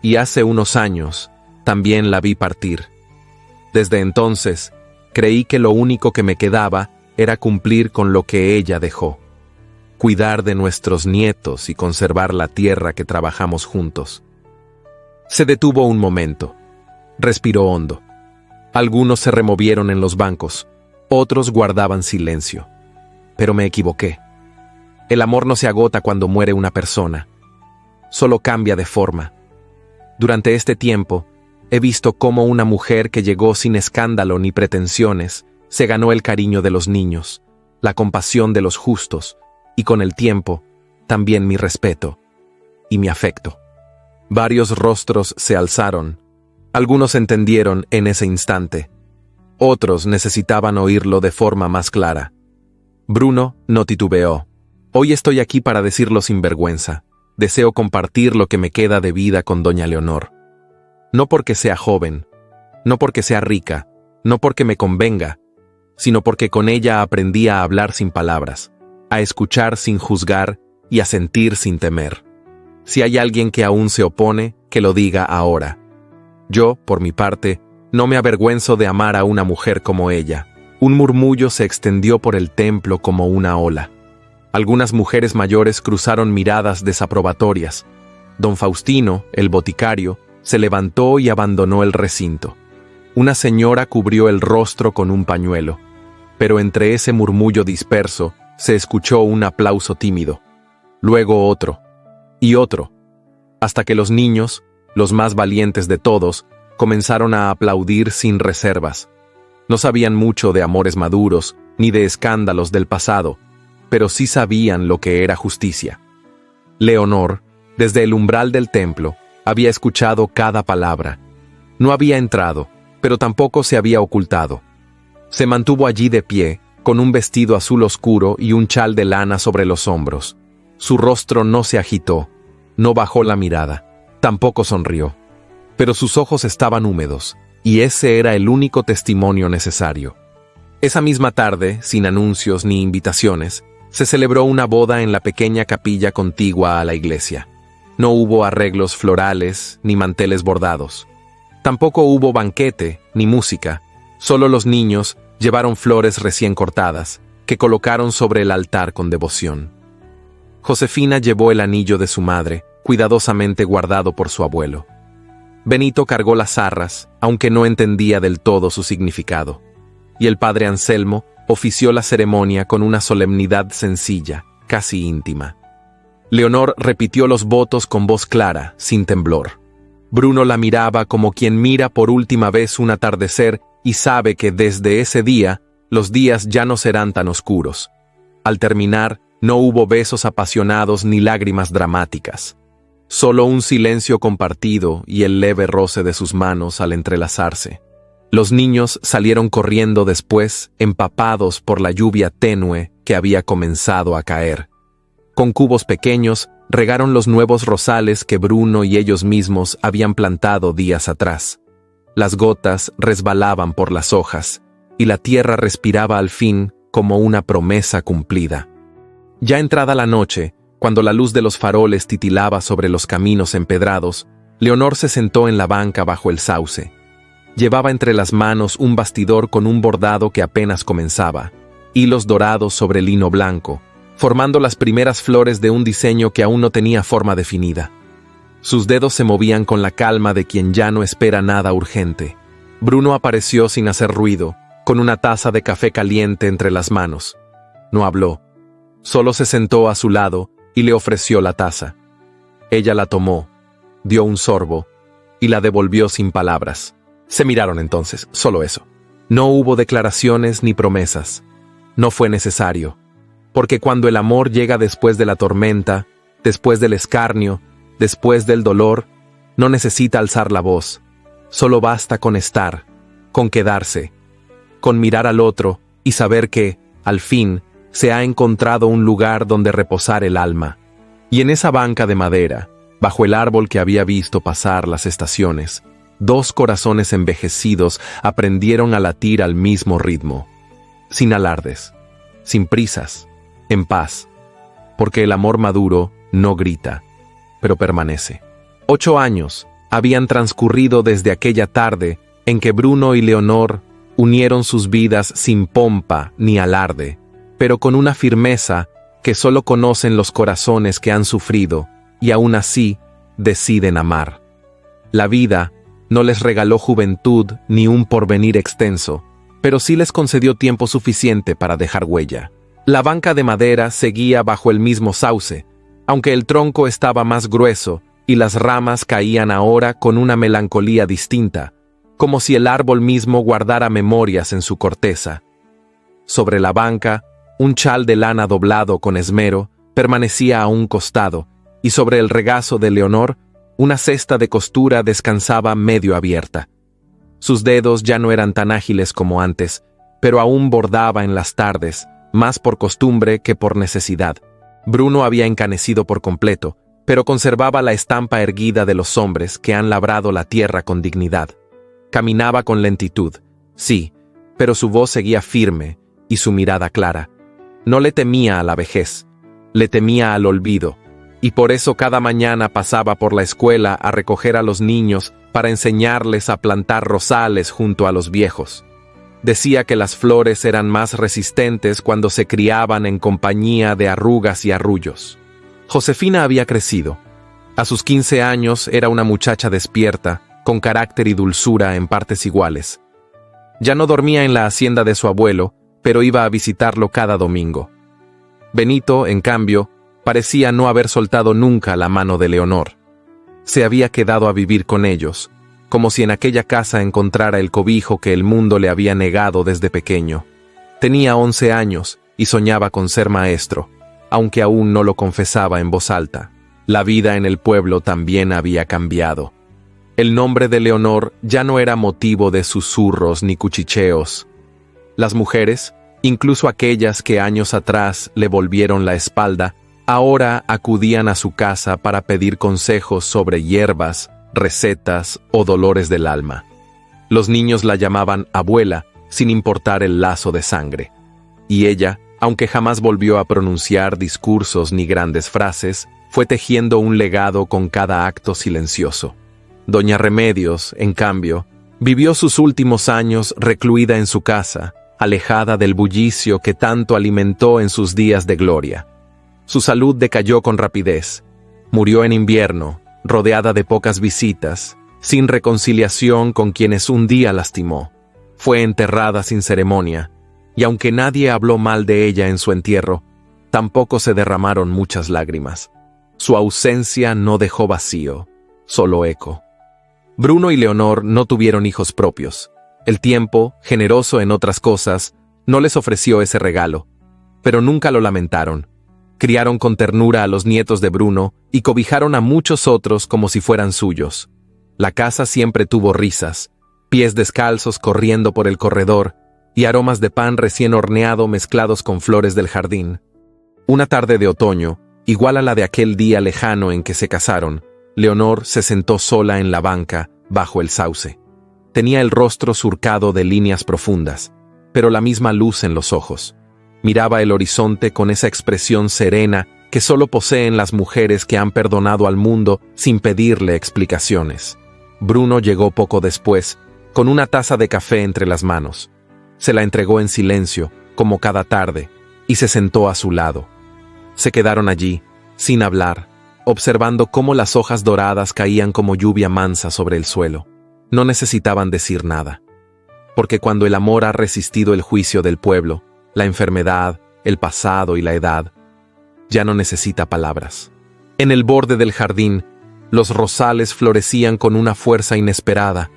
y hace unos años también la vi partir. Desde entonces, creí que lo único que me quedaba era cumplir con lo que ella dejó, cuidar de nuestros nietos y conservar la tierra que trabajamos juntos». Se detuvo un momento, respiró hondo. Algunos se removieron en los bancos, otros guardaban silencio. Pero me equivoqué. El amor no se agota cuando muere una persona, solo cambia de forma. Durante este tiempo, he visto cómo una mujer que llegó sin escándalo ni pretensiones se ganó el cariño de los niños, la compasión de los justos, y con el tiempo, también mi respeto y mi afecto. Varios rostros se alzaron. Algunos entendieron en ese instante. Otros necesitaban oírlo de forma más clara. Bruno no titubeó. «Hoy estoy aquí para decirlo sin vergüenza. Deseo compartir lo que me queda de vida con doña Leonor. No porque sea joven, no porque sea rica, no porque me convenga, sino porque con ella aprendí a hablar sin palabras, a escuchar sin juzgar y a sentir sin temer. Si hay alguien que aún se opone, que lo diga ahora. Yo, por mi parte, no me avergüenzo de amar a una mujer como ella». Un murmullo se extendió por el templo como una ola. Algunas mujeres mayores cruzaron miradas desaprobatorias. Don Faustino, el boticario, se levantó y abandonó el recinto. Una señora cubrió el rostro con un pañuelo, pero entre ese murmullo disperso se escuchó un aplauso tímido, luego otro, y otro, hasta que los niños, los más valientes de todos, comenzaron a aplaudir sin reservas. No sabían mucho de amores maduros, ni de escándalos del pasado, pero sí sabían lo que era justicia. Leonor, desde el umbral del templo, había escuchado cada palabra. No había entrado, pero tampoco se había ocultado. Se mantuvo allí de pie, con un vestido azul oscuro y un chal de lana sobre los hombros. Su rostro no se agitó, no bajó la mirada, tampoco sonrió. Pero sus ojos estaban húmedos, y ese era el único testimonio necesario. Esa misma tarde, sin anuncios ni invitaciones, se celebró una boda en la pequeña capilla contigua a la iglesia. No hubo arreglos florales ni manteles bordados. Tampoco hubo banquete ni música. Solo los niños llevaron flores recién cortadas, que colocaron sobre el altar con devoción. Josefina llevó el anillo de su madre, cuidadosamente guardado por su abuelo. Benito cargó las arras, aunque no entendía del todo su significado, y el padre Anselmo ofició la ceremonia con una solemnidad sencilla, casi íntima. Leonor repitió los votos con voz clara, sin temblor. Bruno la miraba como quien mira por última vez un atardecer y sabe que desde ese día los días ya no serán tan oscuros. Al terminar, no hubo besos apasionados ni lágrimas dramáticas. Solo un silencio compartido y el leve roce de sus manos al entrelazarse. Los niños salieron corriendo después, empapados por la lluvia tenue que había comenzado a caer. Con cubos pequeños, regaron los nuevos rosales que Bruno y ellos mismos habían plantado días atrás. Las gotas resbalaban por las hojas, y la tierra respiraba al fin como una promesa cumplida. Ya entrada la noche, cuando la luz de los faroles titilaba sobre los caminos empedrados, Leonor se sentó en la banca bajo el sauce. Llevaba entre las manos un bastidor con un bordado que apenas comenzaba, hilos dorados sobre lino blanco, formando las primeras flores de un diseño que aún no tenía forma definida. Sus dedos se movían con la calma de quien ya no espera nada urgente. Bruno apareció sin hacer ruido, con una taza de café caliente entre las manos. No habló. Solo se sentó a su lado y le ofreció la taza. Ella la tomó, dio un sorbo y la devolvió sin palabras. Se miraron entonces, solo eso. No hubo declaraciones ni promesas. No fue necesario, porque cuando el amor llega después de la tormenta, después del escarnio, después del dolor, no necesita alzar la voz. Solo basta con estar, con quedarse, con mirar al otro y saber que, al fin, se ha encontrado un lugar donde reposar el alma. Y en esa banca de madera, bajo el árbol que había visto pasar las estaciones, dos corazones envejecidos aprendieron a latir al mismo ritmo, sin alardes, sin prisas, en paz, porque el amor maduro no grita, pero permanece. 8 años habían transcurrido desde aquella tarde en que Bruno y Leonor unieron sus vidas sin pompa ni alarde, pero con una firmeza que solo conocen los corazones que han sufrido y aún así deciden amar. La vida no les regaló juventud ni un porvenir extenso, pero sí les concedió tiempo suficiente para dejar huella. La banca de madera seguía bajo el mismo sauce, aunque el tronco estaba más grueso y las ramas caían ahora con una melancolía distinta, como si el árbol mismo guardara memorias en su corteza. Sobre la banca, un chal de lana doblado con esmero permanecía a un costado, y sobre el regazo de Leonor, una cesta de costura descansaba medio abierta. Sus dedos ya no eran tan ágiles como antes, pero aún bordaba en las tardes, más por costumbre que por necesidad. Bruno había encanecido por completo, pero conservaba la estampa erguida de los hombres que han labrado la tierra con dignidad. Caminaba con lentitud, sí, pero su voz seguía firme y su mirada clara. No le temía a la vejez, le temía al olvido, y por eso cada mañana pasaba por la escuela a recoger a los niños para enseñarles a plantar rosales junto a los viejos. Decía que las flores eran más resistentes cuando se criaban en compañía de arrugas y arrullos. Josefina había crecido. A sus 15 años era una muchacha despierta, con carácter y dulzura en partes iguales. Ya no dormía en la hacienda de su abuelo, pero iba a visitarlo cada domingo. Benito, en cambio, parecía no haber soltado nunca la mano de Leonor. Se había quedado a vivir con ellos, como si en aquella casa encontrara el cobijo que el mundo le había negado desde pequeño. Tenía 11 años y soñaba con ser maestro, aunque aún no lo confesaba en voz alta. La vida en el pueblo también había cambiado. El nombre de Leonor ya no era motivo de susurros ni cuchicheos. Las mujeres, incluso aquellas que años atrás le volvieron la espalda, ahora acudían a su casa para pedir consejos sobre hierbas, recetas o dolores del alma. Los niños la llamaban abuela, sin importar el lazo de sangre. Y ella, aunque jamás volvió a pronunciar discursos ni grandes frases, fue tejiendo un legado con cada acto silencioso. Doña Remedios, en cambio, vivió sus últimos años recluida en su casa, alejada del bullicio que tanto alimentó en sus días de gloria. Su salud decayó con rapidez. Murió en invierno, rodeada de pocas visitas, sin reconciliación con quienes un día lastimó. Fue enterrada sin ceremonia, y aunque nadie habló mal de ella en su entierro, tampoco se derramaron muchas lágrimas. Su ausencia no dejó vacío, solo eco. Bruno y Leonor no tuvieron hijos propios. El tiempo, generoso en otras cosas, no les ofreció ese regalo, pero nunca lo lamentaron. Criaron con ternura a los nietos de Bruno y cobijaron a muchos otros como si fueran suyos. La casa siempre tuvo risas, pies descalzos corriendo por el corredor y aromas de pan recién horneado mezclados con flores del jardín. Una tarde de otoño, igual a la de aquel día lejano en que se casaron, Leonor se sentó sola en la banca, bajo el sauce. Tenía el rostro surcado de líneas profundas, pero la misma luz en los ojos. Miraba el horizonte con esa expresión serena que solo poseen las mujeres que han perdonado al mundo sin pedirle explicaciones. Bruno llegó poco después, con una taza de café entre las manos. Se la entregó en silencio, como cada tarde, y se sentó a su lado. Se quedaron allí, sin hablar, observando cómo las hojas doradas caían como lluvia mansa sobre el suelo. No necesitaban decir nada, porque cuando el amor ha resistido el juicio del pueblo, la enfermedad, el pasado y la edad, ya no necesita palabras. En el borde del jardín, los rosales florecían con una fuerza inesperada.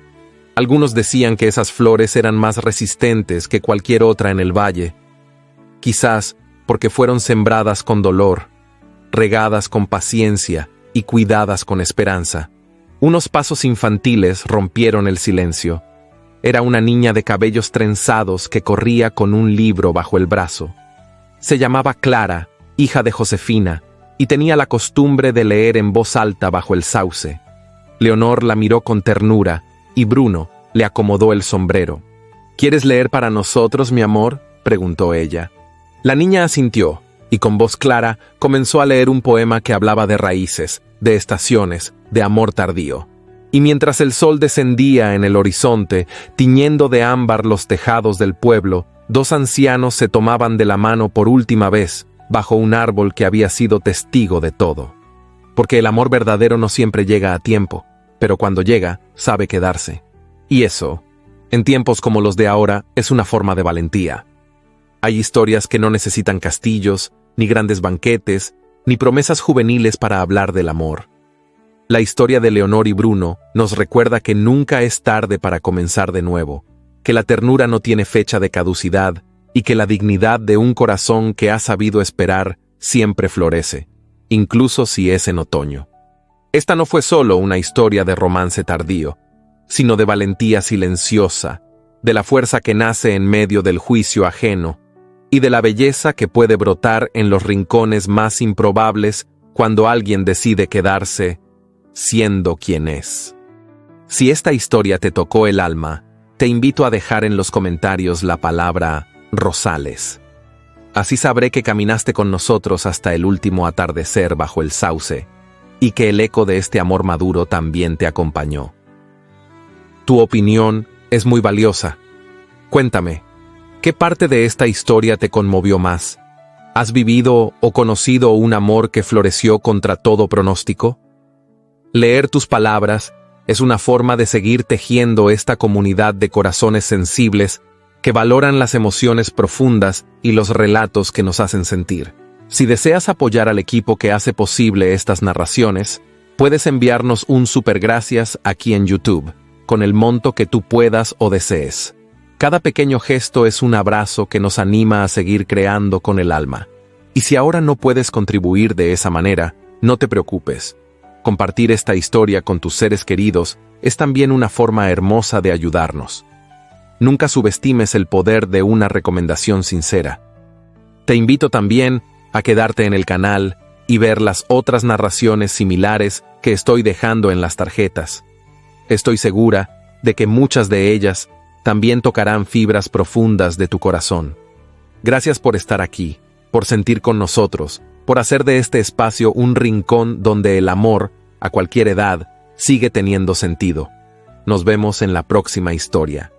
Algunos decían que esas flores eran más resistentes que cualquier otra en el valle, quizás porque fueron sembradas con dolor, regadas con paciencia y cuidadas con esperanza. Unos pasos infantiles rompieron el silencio. Era una niña de cabellos trenzados que corría con un libro bajo el brazo. Se llamaba Clara, hija de Josefina, y tenía la costumbre de leer en voz alta bajo el sauce. Leonor la miró con ternura, y Bruno le acomodó el sombrero. ¿Quieres leer para nosotros, mi amor?, preguntó ella. La niña asintió, y con voz clara comenzó a leer un poema que hablaba de raíces, de estaciones, de amor tardío. Y mientras el sol descendía en el horizonte, tiñendo de ámbar los tejados del pueblo, dos ancianos se tomaban de la mano por última vez, bajo un árbol que había sido testigo de todo. Porque el amor verdadero no siempre llega a tiempo, pero cuando llega, sabe quedarse. Y eso, en tiempos como los de ahora, es una forma de valentía. Hay historias que no necesitan castillos, ni grandes banquetes, ni promesas juveniles para hablar del amor. La historia de Leonor y Bruno nos recuerda que nunca es tarde para comenzar de nuevo, que la ternura no tiene fecha de caducidad y que la dignidad de un corazón que ha sabido esperar siempre florece, incluso si es en otoño. Esta no fue solo una historia de romance tardío, sino de valentía silenciosa, de la fuerza que nace en medio del juicio ajeno y de la belleza que puede brotar en los rincones más improbables cuando alguien decide quedarse siendo quien es. Si esta historia te tocó el alma, te invito a dejar en los comentarios la palabra Rosales. Así sabré que caminaste con nosotros hasta el último atardecer bajo el sauce y que el eco de este amor maduro también te acompañó. Tu opinión es muy valiosa. Cuéntame, ¿qué parte de esta historia te conmovió más? ¿Has vivido o conocido un amor que floreció contra todo pronóstico? Leer tus palabras es una forma de seguir tejiendo esta comunidad de corazones sensibles que valoran las emociones profundas y los relatos que nos hacen sentir. Si deseas apoyar al equipo que hace posible estas narraciones, puedes enviarnos un super gracias aquí en YouTube, con el monto que tú puedas o desees. Cada pequeño gesto es un abrazo que nos anima a seguir creando con el alma. Y si ahora no puedes contribuir de esa manera, no te preocupes. Compartir esta historia con tus seres queridos es también una forma hermosa de ayudarnos. Nunca subestimes el poder de una recomendación sincera. Te invito también a quedarte en el canal y ver las otras narraciones similares que estoy dejando en las tarjetas. Estoy segura de que muchas de ellas también tocarán fibras profundas de tu corazón. Gracias por estar aquí, por sentir con nosotros, por hacer de este espacio un rincón donde el amor, a cualquier edad, sigue teniendo sentido. Nos vemos en la próxima historia.